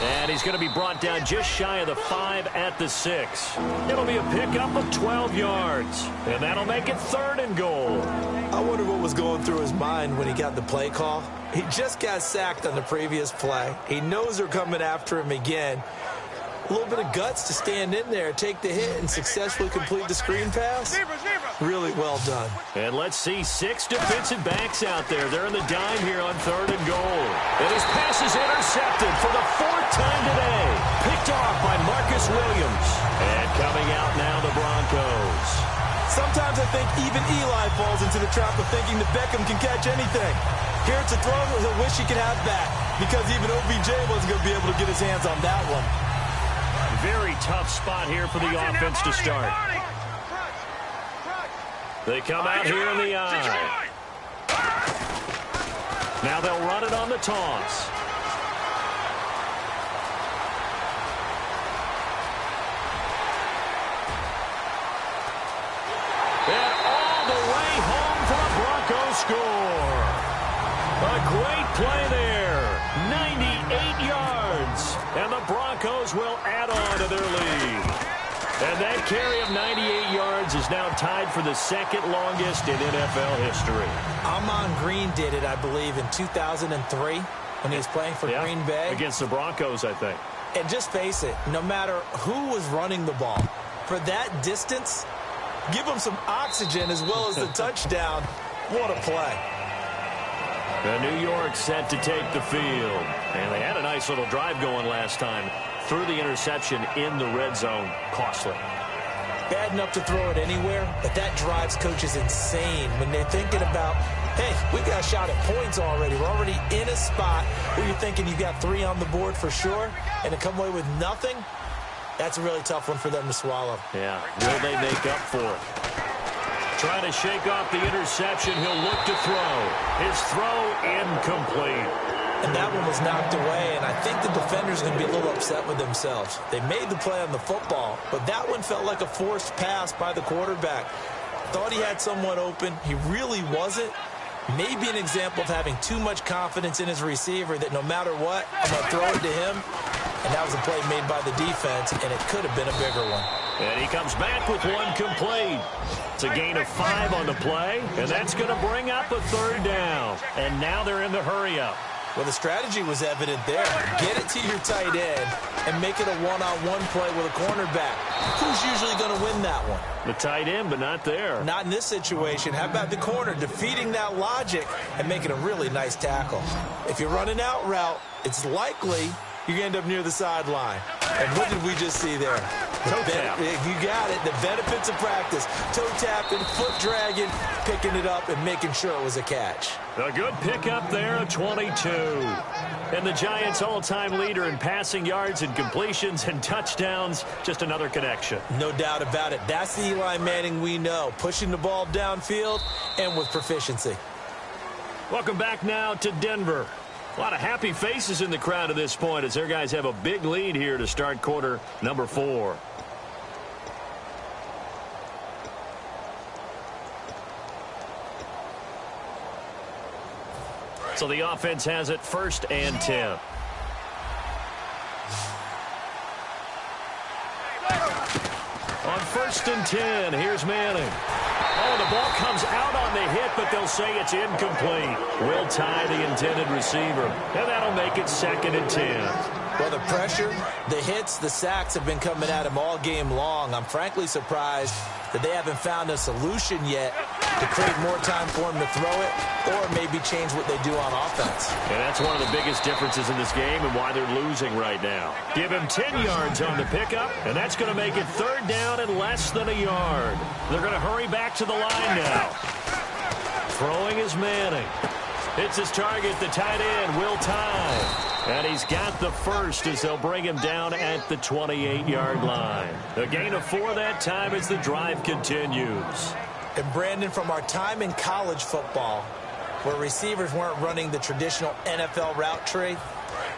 And he's going to be brought down just shy of the 5 at the 6. It'll be a pickup of 12 yards. And that'll make it 3rd and goal. I wonder what was going through his mind when he got the play call. He just got sacked on the previous play. He knows they're coming after him again. A little bit of guts to stand in there, take the hit, and successfully complete the screen pass. Really well done. And let's see 6 defensive backs out there. They're in the dime here on 3rd and goal. And his pass is intercepted for the 4th time today. Picked off by Marcus Williams. And coming out now, the Broncos. Sometimes I think even Eli falls into the trap of thinking that Beckham can catch anything. Here it's a throw he'll wish he could have back, because even OBJ wasn't going to be able to get his hands on that one. Very tough spot here for the offense to start. They come out here in the eye. Now they'll run it on the toss. And all the way home for a Broncos score. A great play there. 98 yards. And the Broncos will add on to their lead. And that carry of 98 yards is now tied for the 2nd longest in NFL history. Ahman Green did it, I believe, in 2003 when he was playing for Green Bay. Against the Broncos, I think. And just face it, no matter who was running the ball, for that distance, give them some oxygen as well as the touchdown. What a play. The New York set to take the field. And they had a nice little drive going last time. Threw the interception in the red zone. Costly. Bad enough to throw it anywhere, but that drives coaches insane when they're thinking about, hey, we've got a shot at points already. We're already in a spot where you're thinking you've got 3 on the board for sure, and to come away with nothing, that's a really tough one for them to swallow. Yeah, will they make up for it? Trying to shake off the interception. He'll look to throw. His throw incomplete. And that one was knocked away, and I think the defender's going to be a little upset with themselves. They made the play on the football, but that one felt like a forced pass by the quarterback. Thought he had someone open. He really wasn't. Maybe an example of having too much confidence in his receiver that no matter what, I'm going to throw it to him. And that was a play made by the defense, and it could have been a bigger one. And he comes back with one complete. It's a gain of 5 on the play, and that's going to bring up a 3rd down. And now they're in the hurry-up. Well, the strategy was evident there. Get it to your tight end and make it a one-on-one play with a cornerback. Who's usually going to win that one? The tight end, but not there. Not in this situation. How about the corner defeating that logic and making a really nice tackle? If you run an out route, it's likely you're going to end up near the sideline. And what did we just see there? Toe tap. You got it. The benefits of practice. Toe tapping, foot dragging, picking it up, and making sure it was a catch. A good pickup there at 22. And the Giants' all-time leader in passing yards and completions and touchdowns. Just another connection. No doubt about it. That's the Eli Manning we know. Pushing the ball downfield and with proficiency. Welcome back now to Denver. A lot of happy faces in the crowd at this point as their guys have a big lead here to start quarter number 4. So the offense has it 1st and 10. On 1st and 10, here's Manning. Oh, the ball comes out on the hit, but they'll say it's incomplete. Will tie the intended receiver, and that'll make it 2nd and 10. Well, the pressure, the hits, the sacks have been coming at him all game long. I'm frankly surprised that they haven't found a solution yet to create more time for him to throw it or maybe change what they do on offense. And that's one of the biggest differences in this game and why they're losing right now. Give him 10 yards on the pickup, and that's going to make it 3rd down and less than a yard. They're going to hurry back to the line now. Throwing is Manning. Hits his target, the tight end, Will Tye. And he's got the first as they'll bring him down at the 28-yard line. A gain of 4 that time as the drive continues. And Brandon, from our time in college football, where receivers weren't running the traditional NFL route tree,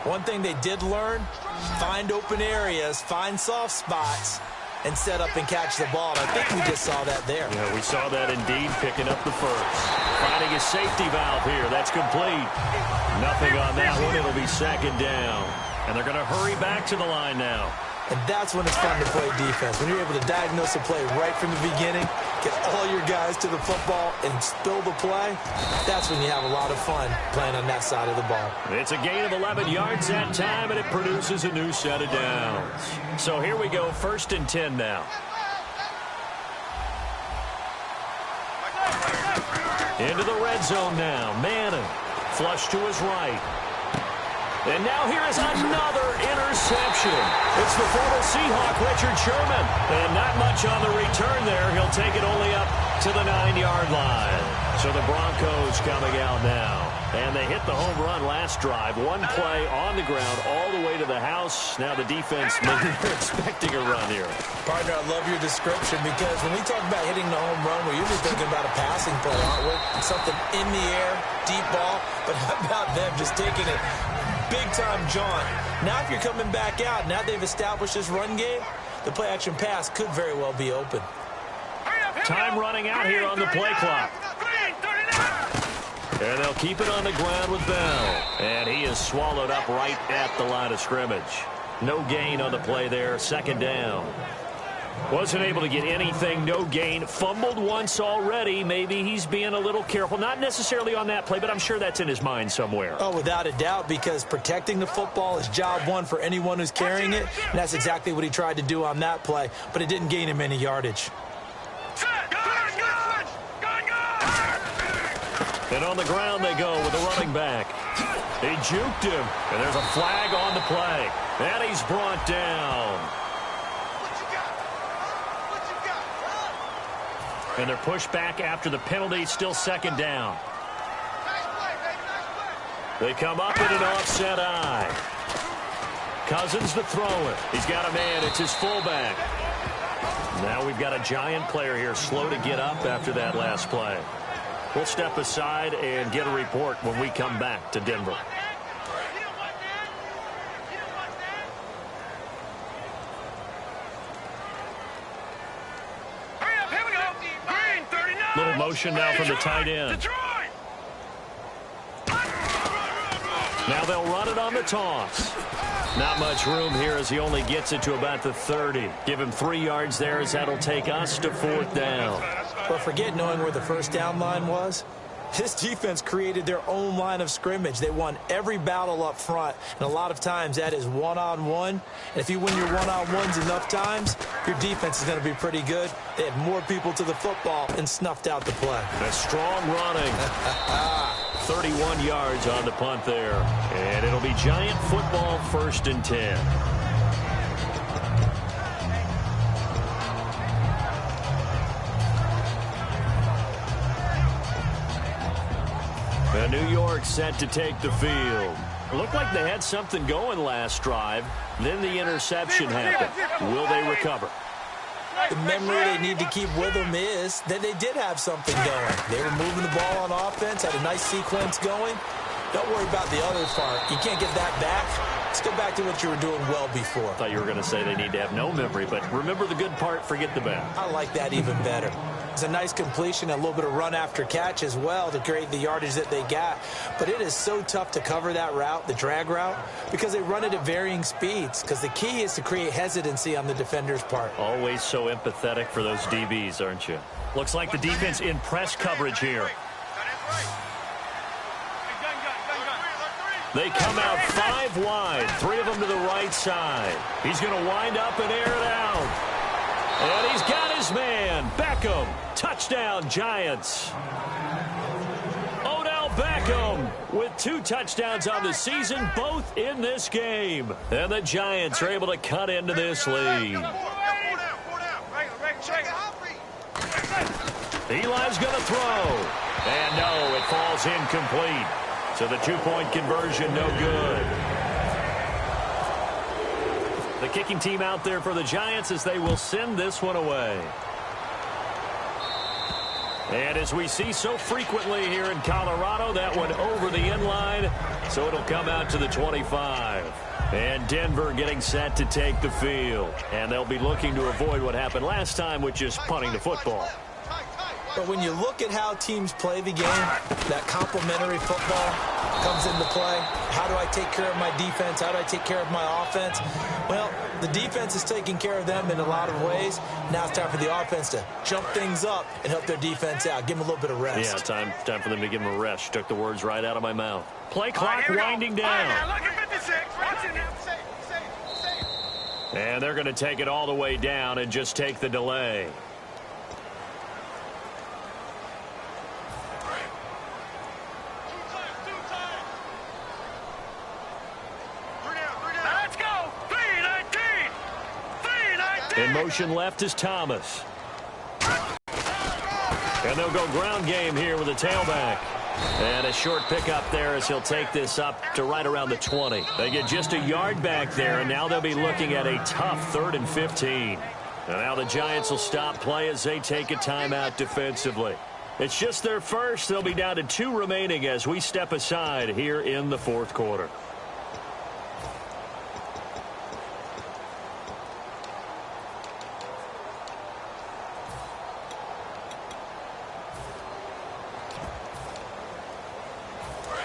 one thing they did learn, find open areas, find soft spots, and set up and catch the ball. And I think we just saw that there. Yeah, we saw that indeed, picking up the first. Finding a safety valve here. That's complete. Nothing on that one. It'll be 2nd down. And they're going to hurry back to the line now. And that's when it's fun to play defense. When you're able to diagnose a play right from the beginning, get all your guys to the football and spill the play, that's when you have a lot of fun playing on that side of the ball. It's a gain of 11 yards that time, and it produces a new set of downs. So here we go, 1st and 10 now. Into the red zone now. Manning, flush to his right. And now here is another interception. It's the former Seahawk, Richard Sherman. And not much on the return there. He'll take it only up to the 9-yard line. So the Broncos coming out now. And they hit the home run last drive. One play on the ground all the way to the house. Now the defense maybe they're expecting a run here. Partner, I love your description because when we talk about hitting the home run, we're usually thinking about a passing play, aren't we? Something in the air, deep ball. But how about them just taking it big-time jaunt? Now if you're coming back out, now they've established this run game, the play-action pass could very well be open. Time running out here on the play clock. And they'll keep it on the ground with Bell. And he is swallowed up right at the line of scrimmage. No gain on the play there, 2nd down. Wasn't able to get anything, no gain. Fumbled once already. Maybe he's being a little careful. Not necessarily on that play, but I'm sure that's in his mind somewhere. Oh, without a doubt, because protecting the football is job one for anyone who's carrying it. And that's exactly what he tried to do on that play, but it didn't gain him any yardage. And on the ground they go with the running back. He juked him, and there's a flag on the play. And he's brought down. And they're pushed back after the penalty, still 2nd down. They come up in an offset eye. Cousins to throw it. He's got a man. It's his fullback. Now we've got a Giant player here slow to get up after that last play. We'll step aside and get a report when we come back to Denver. Little motion now from the tight end. Now they'll run it on the toss. Not much room here as he only gets it to about the 30. Give him 3 yards there as that'll take us to 4th down. But forget knowing where the 1st down line was. This defense created their own line of scrimmage. They won every battle up front, and a lot of times that is one-on-one. And if you win your one-on-ones enough times, your defense is going to be pretty good. They had more people to the football and snuffed out the play. A strong running. 31 yards on the punt there. And it'll be Giant football, 1st and 10. New York set to take the field. It looked like they had something going last drive. Then the interception happened. Will they recover? The memory they need to keep with them is that they did have something going. They were moving the ball on offense, had a nice sequence going. Don't worry about the other part. You can't get that back. Let's go back to what you were doing well before. I thought you were going to say they need to have no memory, but remember the good part, forget the bad. I like that even better. It's a nice completion, a little bit of run after catch as well to create the yardage that they got. But it is so tough to cover that route, the drag route, because they run it at varying speeds. Because the key is to create hesitancy on the defender's part. Always so empathetic for those DBs, aren't you? Looks like the defense in press coverage here. They come out 5 wide, 3 of them to the right side. He's going to wind up and air it out. And he's got his man, Beckham. Touchdown, Giants. Odell Beckham with 2 touchdowns on the season, both in this game. And the Giants are able to cut into this lead. Eli's going to throw. And no, it falls incomplete. So the 2-point conversion, no good. The kicking team out there for the Giants as they will send this one away. And as we see so frequently here in Colorado, that one over the end line. So it'll come out to the 25. And Denver getting set to take the field. And they'll be looking to avoid what happened last time, which is punting the football. But when you look at how teams play the game, that complementary football comes into play. How do I take care of my defense? How do I take care of my offense? Well, the defense is taking care of them in a lot of ways. Now it's time for the offense to jump things up and help their defense out. Give them a little bit of rest. Yeah, time for them to give them a rest. You took the words right out of my mouth. Play clock winding down. And they're going to take it all the way down and just take the delay. In motion left is Thomas. And they'll go ground game here with a tailback. And a short pickup there as he'll take this up to right around the 20. They get just a yard back there, and now they'll be looking at a tough 3rd and 15. And now the Giants will stop play as they take a timeout defensively. It's just their first. They'll be down to 2 remaining as we step aside here in the 4th quarter.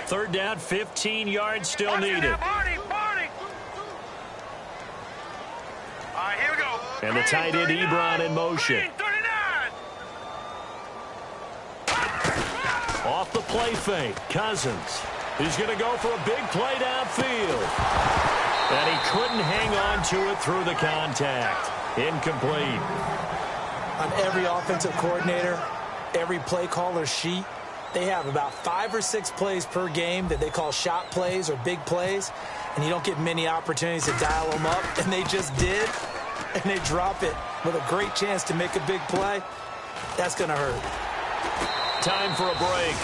Third down, 15 yards still needed. All right, here we go. And the tight end, Ebron, in motion. Off the play fake, Cousins. He's going to go for a big play downfield. And he couldn't hang on to it through the contact. Incomplete. On every offensive coordinator, every play caller sheet, they have about 5 or 6 plays per game that they call shot plays or big plays, and you don't get many opportunities to dial them up, and they just did, and they drop it with a great chance to make a big play. That's going to hurt. Time for a break.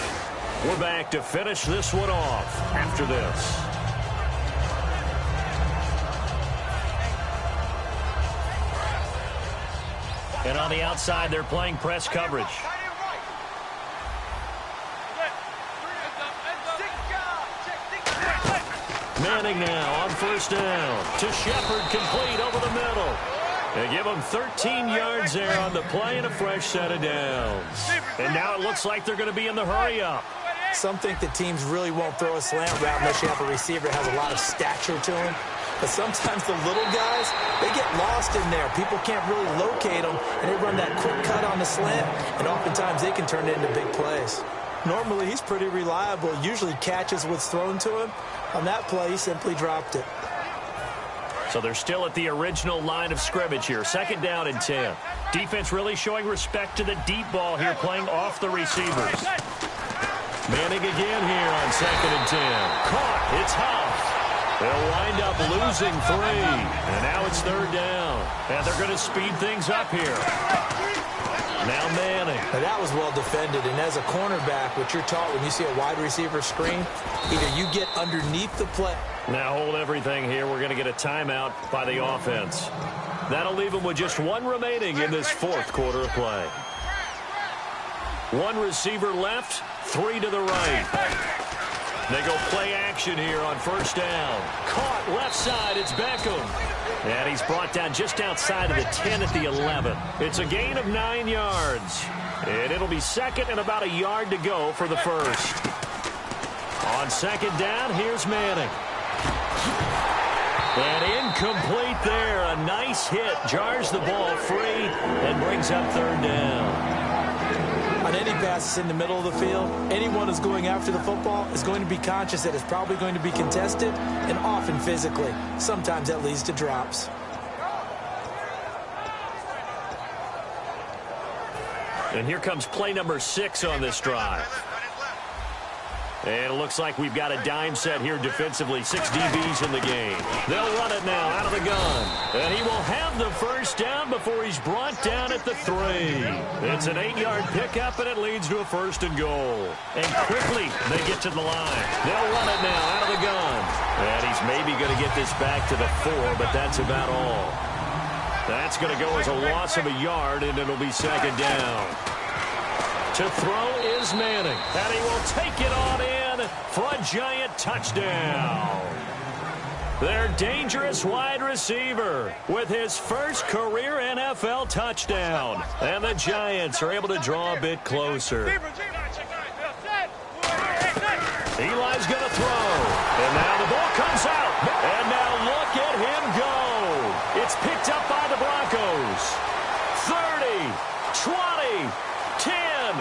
We're back to finish this one off after this. And on the outside, they're playing press coverage. Manning now on 1st down. To Shepard, complete over the middle. They give him 13 yards there on the play and a fresh set of downs. And now it looks like they're going to be in the hurry-up. Some think that teams really won't throw a slant route unless you have a receiver that has a lot of stature to him. But sometimes the little guys, they get lost in there. People can't really locate them, and they run that quick cut on the slant, and oftentimes they can turn it into big plays. Normally, he's pretty reliable. Usually catches what's thrown to him. On that play, he simply dropped it. So they're still at the original line of scrimmage here. 2nd down and 10. Defense really showing respect to the deep ball here, playing off the receivers. Manning again here on 2nd and 10. Caught. It's Huff. They'll wind up losing 3. And now it's 3rd down. And they're going to speed things up here. Now Manning. Now that was well defended. And as a cornerback, what you're taught when you see a wide receiver screen, either you get underneath the play. Now hold everything here. We're going to get a timeout by the offense. That'll leave them with just 1 remaining in this 4th quarter of play. 1 receiver left, 3 to the right. They go play action here on 1st down. Caught left side. It's Beckham. And he's brought down just outside of the 10 at the 11. It's a gain of 9 yards. And it'll be 2nd and about a yard to go for the 1st. On 2nd down, here's Manning. And incomplete there. A nice hit. Jars the ball free and brings up 3rd down. On any passes in the middle of the field, anyone who's going after the football is going to be conscious that it's probably going to be contested and often physically. Sometimes that leads to drops. And here comes play number 6 on this drive. And it looks like we've got a dime set here defensively. 6 DBs in the game. They'll run it now out of the gun. And he will have the 1st down before he's brought down at the 3. It's an 8-yard pickup, and it leads to a 1st and goal. And quickly, they get to the line. They'll run it now out of the gun. And he's maybe going to get this back to the 4, but that's about all. That's going to go as a loss of a yard, and it'll be 2nd down. To throw is Manning, and he will take it on in for a giant touchdown. Their dangerous wide receiver with his first career NFL touchdown. And the Giants are able to draw a bit closer. Eli's going to throw. And now the ball comes out. And now look at him go. It's picked up by the Broncos. 30, 20, 10, 5.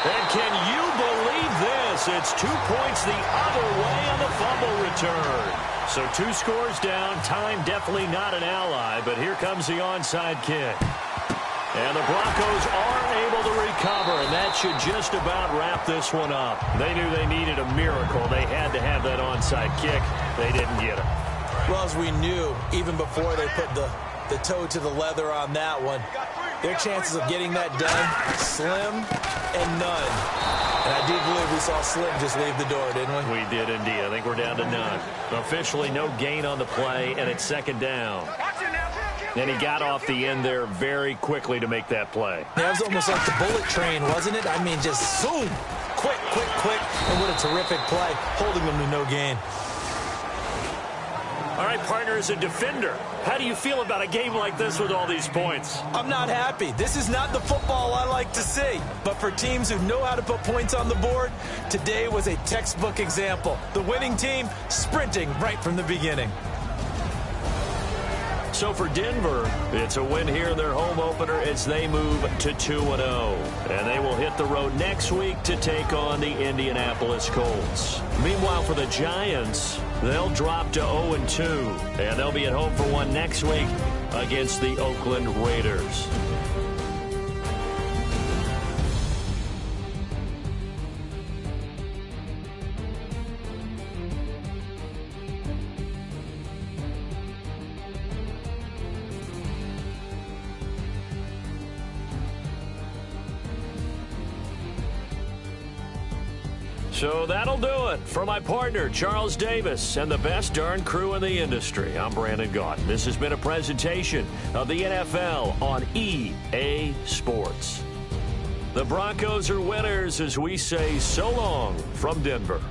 And can you believe this? It's 2 points the other way on the fumble return. So 2 scores down. Time definitely not an ally, but here comes the onside kick. And the Broncos are able to recover, and that should just about wrap this one up. They knew they needed a miracle. They had to have that onside kick. They didn't get it. Well, as we knew, even before they put the toe to the leather on that one, their chances of getting that done, slim and none. And I do believe we saw Slim just leave the door, didn't we? We did indeed. I think we're down to none. Officially no gain on the play, and it's 2nd down. And he got off the end there very quickly to make that play. That was almost like the bullet train, wasn't it? I mean, just zoom, quick, quick, quick. And what a terrific play, holding them to no gain. All right, partner, as a defender, how do you feel about a game like this with all these points? I'm not happy. This is not the football I like to see. But for teams who know how to put points on the board, today was a textbook example. The winning team sprinting right from the beginning. So for Denver, it's a win here in their home opener as they move to 2-0. And they will hit the road next week to take on the Indianapolis Colts. Meanwhile, for the Giants, they'll drop to 0-2. And they'll be at home for one next week against the Oakland Raiders. So that'll do it for my partner, Charles Davis, and the best darn crew in the industry. I'm Brandon Gaudin. This has been a presentation of the NFL on EA Sports. The Broncos are winners as we say so long from Denver.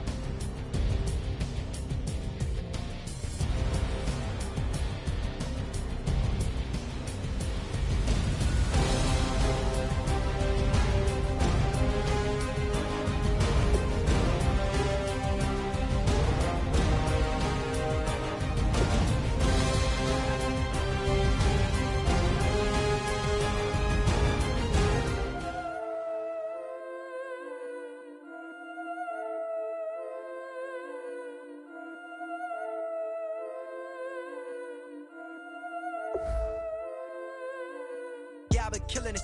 I've been killing it.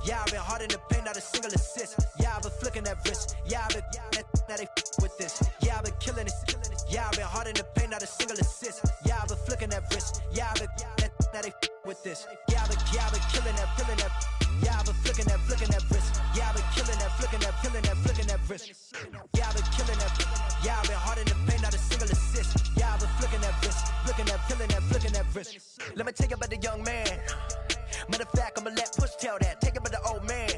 Yeah, I've been hard in the paint, not a single assist. Yeah, I've been flicking that wrist. Yeah, I've been now they with this. Yeah, I've been killing it. Yeah, I've been hard in the paint, not a single assist. Yeah, I've been flicking that wrist. Yeah, I've been now they with this. Yeah, I've been killing that, killing that. Yeah, I've been flicking that wrist. Yeah, I've been killing that, flicking that wrist. Yeah, I've been killing that. Yeah, I've been hard in the paint, not a single assist. Yeah, I've been flicking that wrist, flicking that wrist. Let me tell you about the young man. Matter of fact, I'ma let Push tell that. Take it about the old man.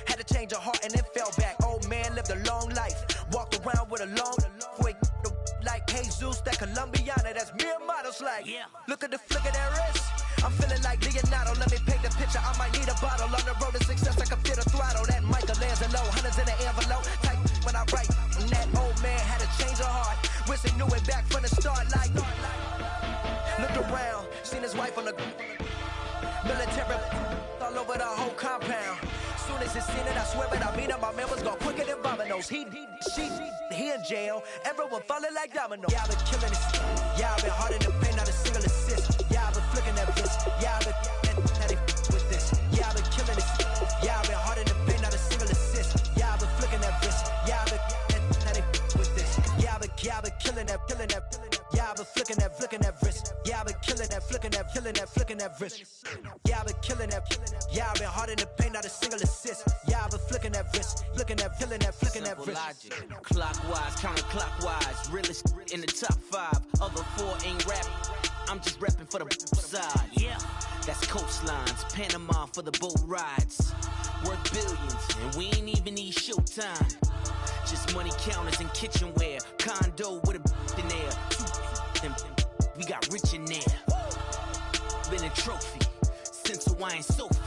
Had to change her heart and then fell back. Old man lived a long life. Walked around with a long wig like Jesus, that Colombiana. That's mere models like. Yeah. Look at the flick of that wrist. I'm feeling like Leonardo. Let me paint the picture. I might need a bottle. On the road to success, I can feel the throttle. That Michelangelo, hundreds in the envelope. Type when I write. And that old man had to change her heart. Wish he knew it back from the start. Like, looked around, seen his wife on the military all over the whole compound. Soon as he seen it, I swear it, I mean it, my man was gone quicker than dominoes. He in jail, everyone falling like dominoes. Yeah, I've been killing it. Yeah, I've been hard in the paint, not a single assist. Yeah, I've been flicking that wrist. Yeah, I've been now they with this. Yeah, I've been killing it. Yeah, I've been hard in the paint, not a single assist. Yeah, I've been flicking that wrist. Yeah, I've been now they with this. Yeah, I've been killing that. Yeah, I've been flicking that wrist. Yeah, I've been killing that, flicking that wrist. Yeah, I've been killing that. Yeah, I've been hard in the paint, not a single assist. Yeah, I've been flicking that wrist, flicking that wrist. Logic, clockwise, counterclockwise, realest in the top 5. Other 4 ain't rapping. I'm just repping for the side. Yeah, that's coastlines, Panama for the boat rides. Worth billions, and we ain't even need showtime. Just money counters and kitchenware, condo with a in there. We got rich in there. Been a trophy since Hawaiian Sophie.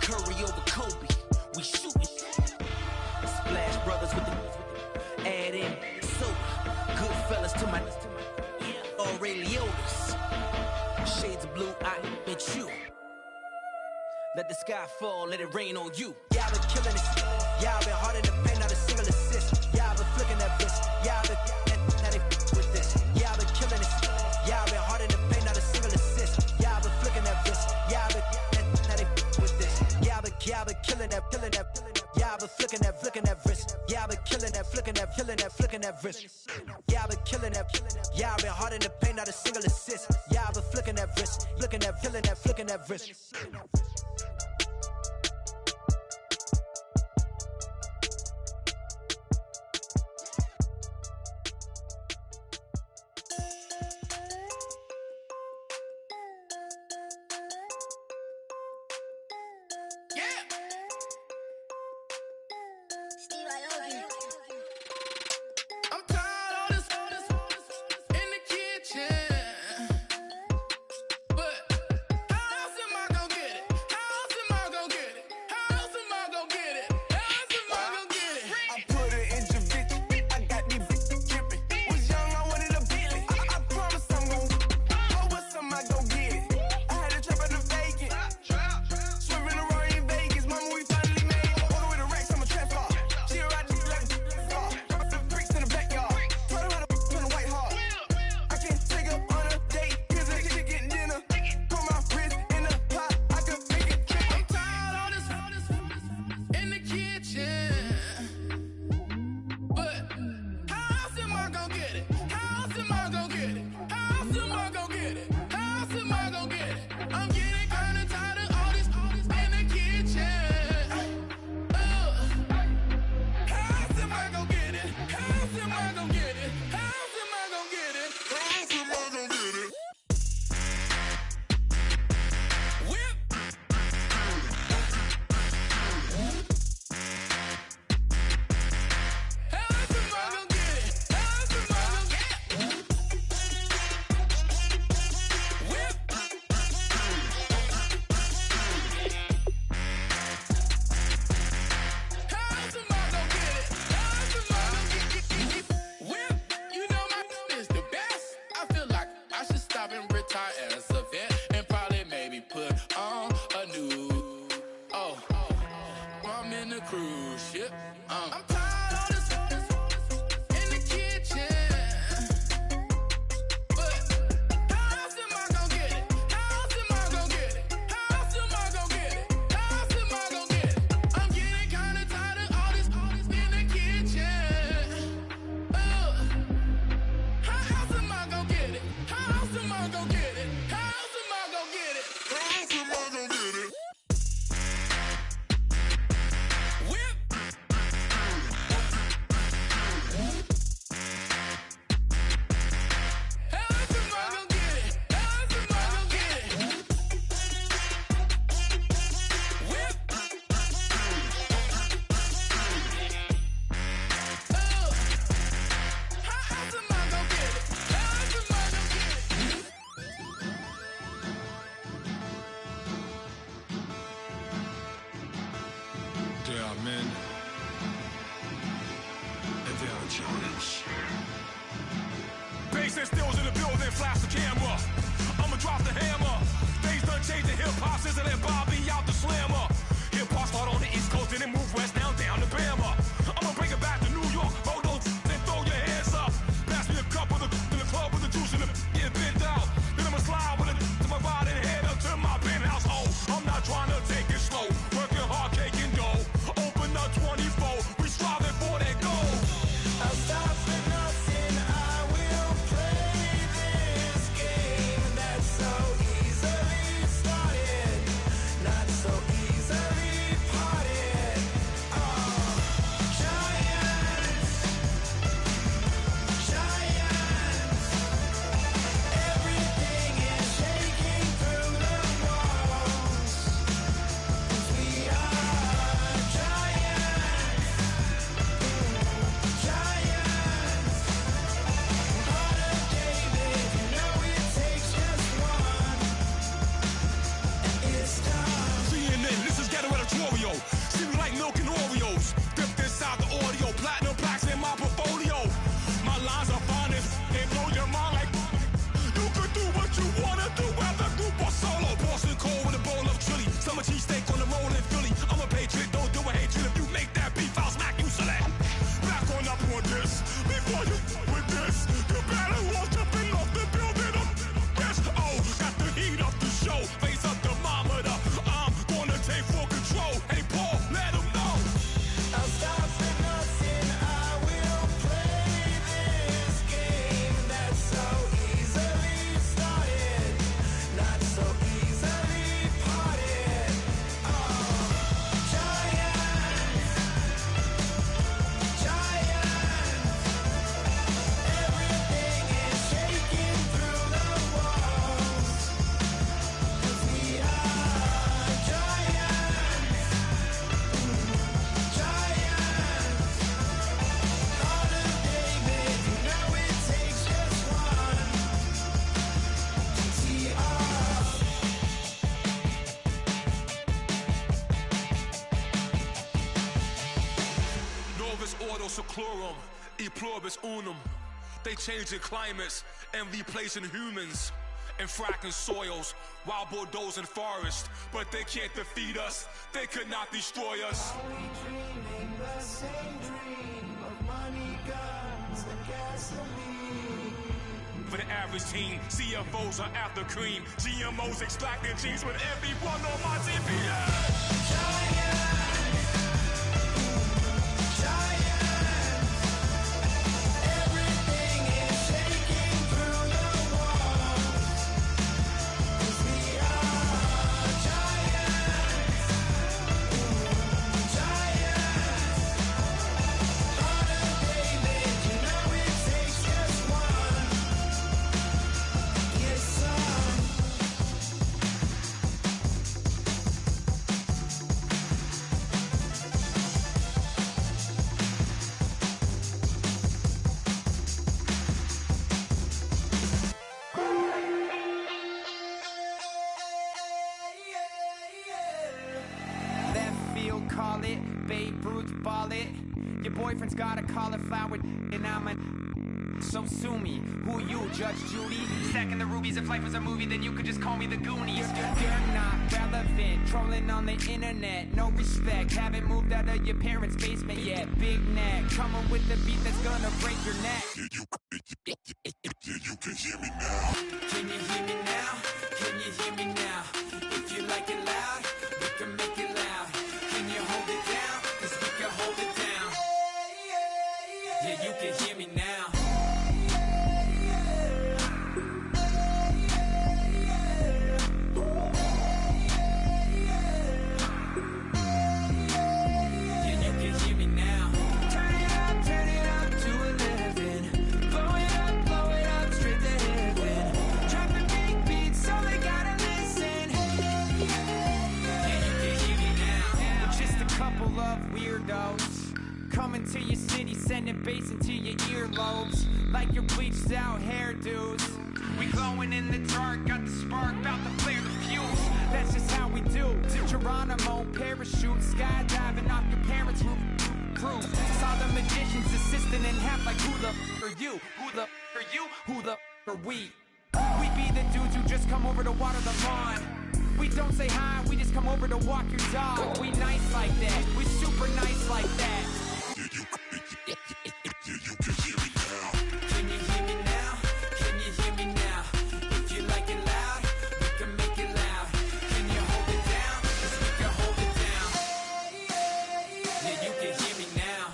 Curry over Kobe, we shootin'. Splash Brothers with the add in soda. Good fellas to my Aureliotas. Shades of blue, I admit you. Let the sky fall, let it rain on you. Yeah, I've been killing it. Yeah, I've been hard in the paint, not a single assist. Yeah, I've been flicking that wrist. Yeah, I've been now they with this. Yeah, I've been killing it. Yeah, I've been hard in the paint, not a single assist. Yeah, I've been flicking that wrist. Yeah, I've been now they with this. Yeah, I've been killing that. Yeah, I've been flicking that wrist. Yeah, I've been killing that, flicking that wrist. Yeah, I've been killing that. Yeah, I've been hard in the paint, not a single assist. Yeah, I've been flicking that wrist, flicking that wrist. But how else am I gonna get it? challenge. Bass and stills in the building, flash the camera. I'ma drop the hammer. Things done changed the hip-hop since I let Bobby out the slammer. Hip-hop start on the East Coast and then move west down to Bama. I'ma bring it back to New York. Hold those and throw your hands up. Pass me a cup of the club with the juice and the get bent out. Then I'ma slide with it to my body and head up to my penthouse. Oh, I'm not trying to take it slow. Working hard, caking dough. Open up 24. We striving for that goal. I'll stop for nothing. I will play this game that's so easily started, not so easily parted. Oh, giants, giants. Everything is shaking through the walls. 'Cause we are giants, giants. Heart of David, you know it takes just one, and it's time. CNN, this is ghetto editorial. See me like milk and Oreos. Dipped inside the audio, platinum plaques in my portfolio. My lines are finest, they blow your mind like you could do what you wanna do, whether group or solo. Boston cold with a bowl of chili, summer cheesesteak on the roll in Philly. I'm a patriot, don't do a hatred. If you make that beef, I'll smack you silly. Back on up on this, before you with this. You better walk jumping off the building up. Yes, oh, got the heat up the show, face up the thermometer. I'm gonna take full control. Hey Paul, let him know. I'll stop for nothing. I will play this game that's so easily started, not so easily parted. Oh, giants, giants. Everything is shaking through the walls. 'Cause we are giants, giants. Heart of David, you know it takes just one. TR. Novus ordo seclorum, e pluribus unum. They changing climates and replacing humans and fracking soils, wild bulldozing forests. But they can't defeat us, they could not destroy us. Are we dreaming the same dream of money, guns, and gasoline? For the average team, CFOs are after cream. GMOs extracting genes with everyone on my TV. Giants, giants. Everything is shaking through the walls. 'Cause we are giants, giants. Heart of David, you know it takes just one. Yes, son. Left field, call it. Babe Ruth, ball it. Your boyfriend's got a cauliflower, and I'm a. So sue me. Who you, Judge Judy? Stacking the rubies. If life was a movie, then you could just call me the Goonies. You're not relevant. Trolling on the internet. No respect. Haven't moved out of your parents' basement yet. Big neck. Coming with the beat that's gonna break your neck. You can hear me now. Can you hear me now? Can you hear me now? If you like it loud, we can make it loud. Can you hold it down? 'Cause we can hold it down. Yeah, you can hear me now. Yeah, you can hear me now. Turn it up to 11. Blow it up straight to heaven. Dropping big beats, so they gotta listen. Yeah, you can hear me now. We're just a couple of weirdos coming to your city, sending bass into your earlobes like your bleached out hairdos. We glowing in the dark, got the spark, about to flare the fuse. That's just how we do. To Geronimo, parachute, skydiving off your parents' roof. Saw the magician's assistant busting in half like who the are you? Who the are you? Who the are we? We be the dudes who just come over to water the lawn. We don't say hi, we just come over to walk your dog. We nice like that, we super nice like that. Can you hear me now? Can you hear me now? If you like it loud, we can make it loud. Can you hold it down? 'Cause we can hold it down. Yeah, you can hear me now.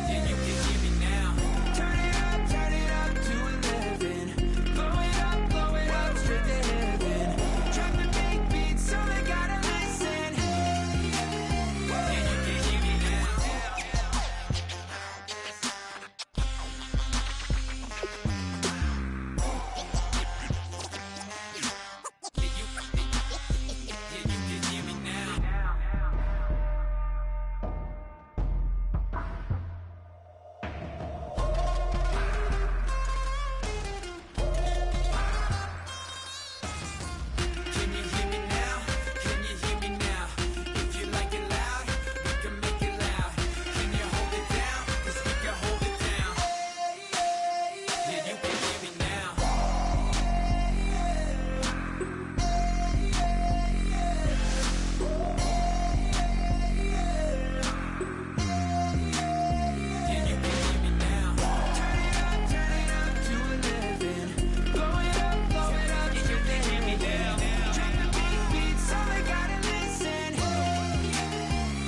Yeah, you can hear me now. Turn it up to 11. Blow it up straight to heaven. Drop the big beat so they gotta listen. Yeah, you can hear me now. Yeah, you can hear me now. Can you hear me now? Can you hear me now? If you like it loud, we can make it loud. Can you hold it down? 'Cause we can hold it down. Yeah, you can hear me now. Yeah, you can hear me now. Turn it up to 11. Blow it up straight to hear me now. Drop the big beat so they gotta listen.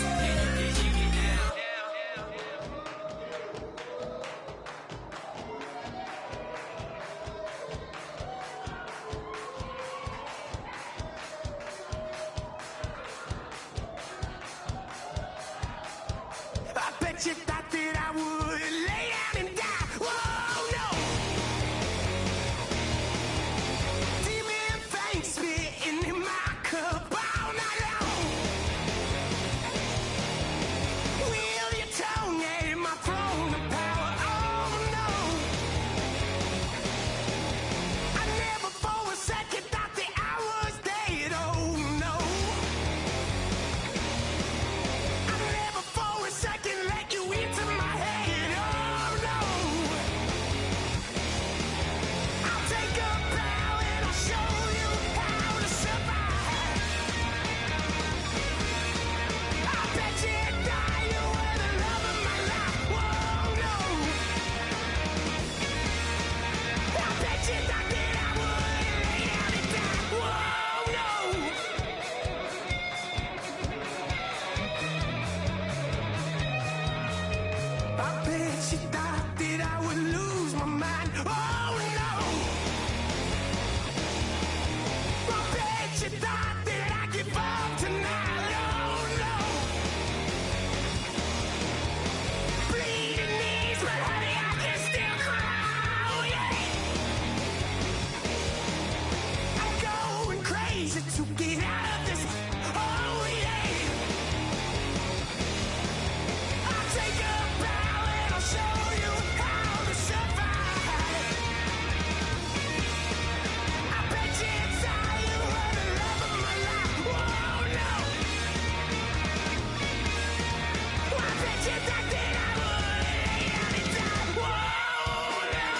Yeah, you can hear me now. I bet you thought that I would lay down and die. Whoa, no. Demon fangs spitting in my cup all night long. Wheel your tongue at my throne of power. Oh no. I never for a second thought that I was dead. Oh no. I never for a second let you into my head. Oh no. I'll take a bow and I'll show you how to survive. I bet you die, you were the love of my life. Whoa, no. I bet you thought that I would lay down and die. Whoa, no. I bet you thought that I would lose my mind. Oh no! I bet you thought that I'd give up tonight. Oh no! Bleeding knees, but honey, I can still cry. Oh yeah! I'm going crazy to get out of this. Oh yeah! I'll take a bow and I'll show you how to survive. I bet you die, you were the love of my life. Whoa, no. I bet you thought that I would lay down and die. Whoa, no.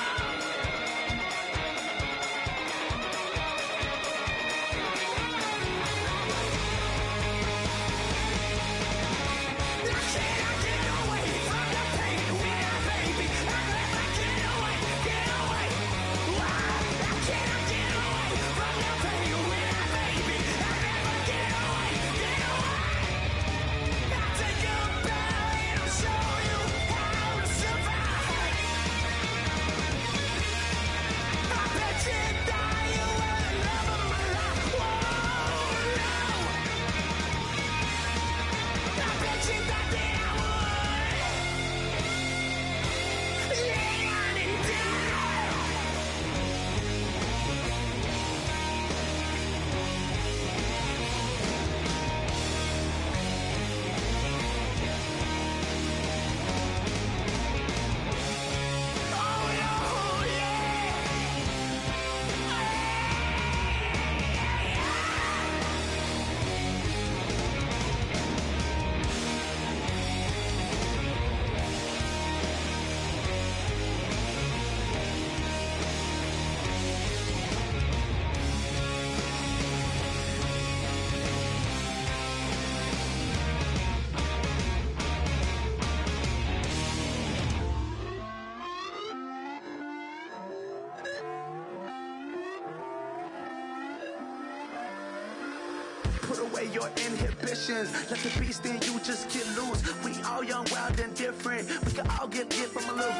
put away your inhibitions. Let the beast in you just get loose. We all young, wild, and different. We can all get from a little.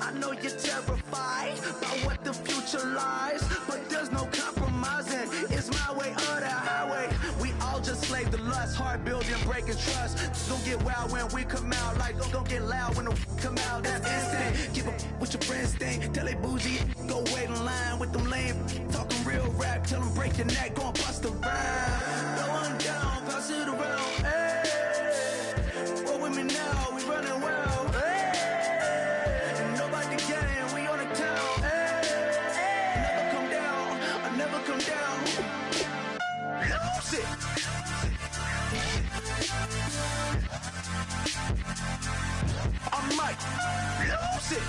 I know you're terrified by what the future lies, but there's no compromising. It's my way or the highway. We all just slave the lust, heart building, breaking trust. Don't get wild when we come out, like don't get loud when the come out. That's instant. Keep up with your friends thing. Tell they bougie, go wait in line with them lame. Talking real rap, tell them break your neck, go and bust a rhyme. No one down, pass it around. Hey, roll with me now, we running wild. Hey, and nobody gang, we on the town. Hey, never come down, I never come down. Lose it. I might lose it.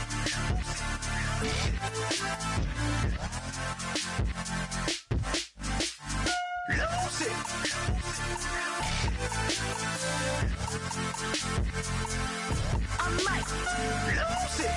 Lose it. I might lose it.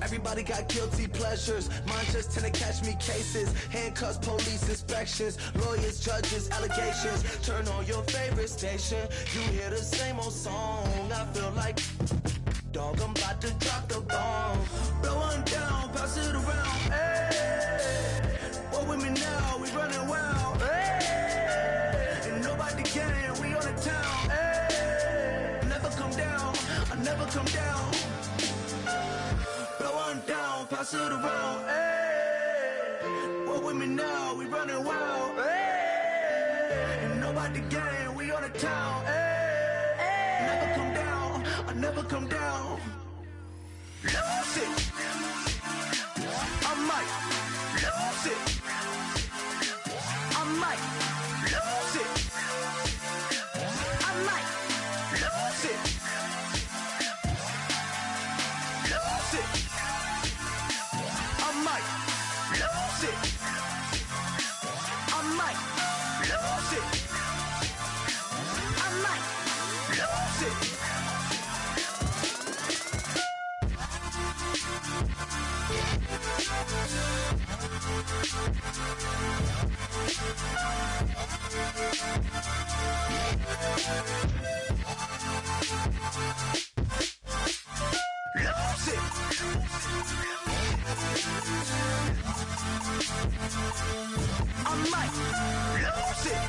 Everybody got guilty pleasures. Mine just tend to catch me cases. Handcuffs, police inspections, lawyers, judges, allegations. Turn on your favorite station. You hear the same old song. I feel like, dog, I'm about to drop the bomb. Blow one down, pass it around. Hey, what with me now? We running wild. Hey, and nobody can. We on the town. Hey, never come down. I never come down. Blow one down, pass it around. Hey, what with me now? We running wild. Hey, and nobody can. We on the town. Hey, never come down. I never come down. Lose it. I might lose it. I might lose it. I might lose it. Lose it. I might lose it. I might lose it. I might lose it. Lose it. I might lose it.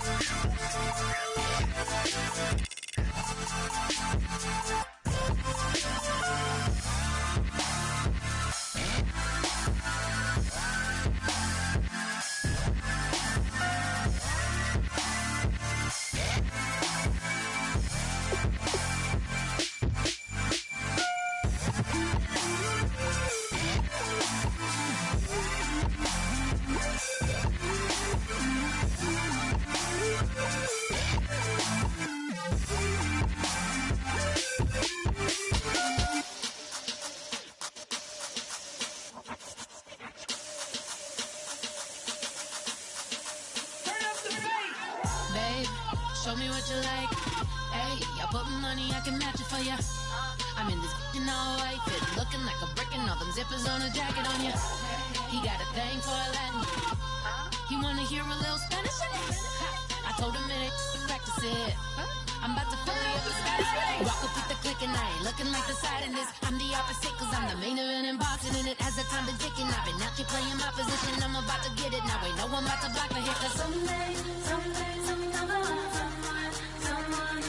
Show me what you like. Hey, I put money, I can match it for ya. I'm in this in all white fit, looking like a brick and all them zippers on a jacket on ya. He got a thing for a Latin. He wanna hear a little Spanish in it. I told him it ain't practice it. I'm about to fill you up with Spanish. Walk up with the click and I ain't looking like the side in this. I'm the opposite cause I'm the main event and boxing in it. As the time been ticking, I've been out here playing my position. I'm about to get it now. Ain't no one about to block the hit cause someday, someone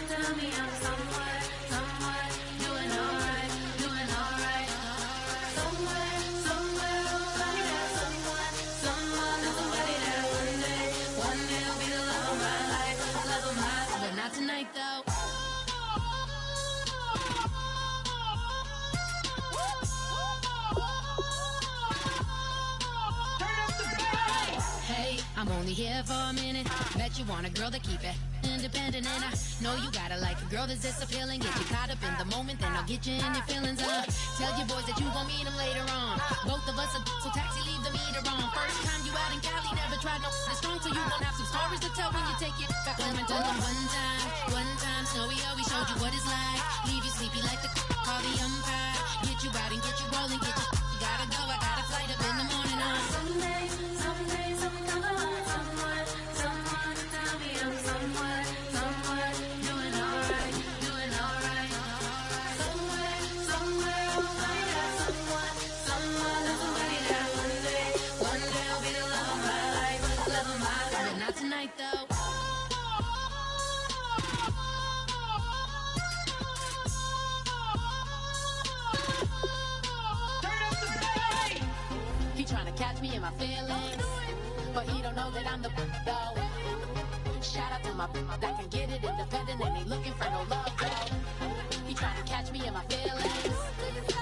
tell me I'm somewhere doing alright. Somewhere, somebody that somebody that one day will be the love of my life, but not tonight though. Hey, I'm only here for a minute. Bet you want a girl to keep it independent, and I know you gotta like a girl that's this appealing. Get you caught up in the moment, then I'll get you in your feelings. Tell your boys that you gon' meet them later on. Both of us are so taxi, leave the meter on. First time you out in Cali, never tried no this strong, so you gon' have some stories to tell when you take it back home and tell them one time, Snowy always showed you what it's like. Leave you sleepy like the call the umpire. Get you out and get you rolling, get you gotta go, I got a flight catch me in my feelings, but he don't know that I'm the though. Shout out to my that can get it independent and ain't looking for no love though. He trying to catch me in my feelings,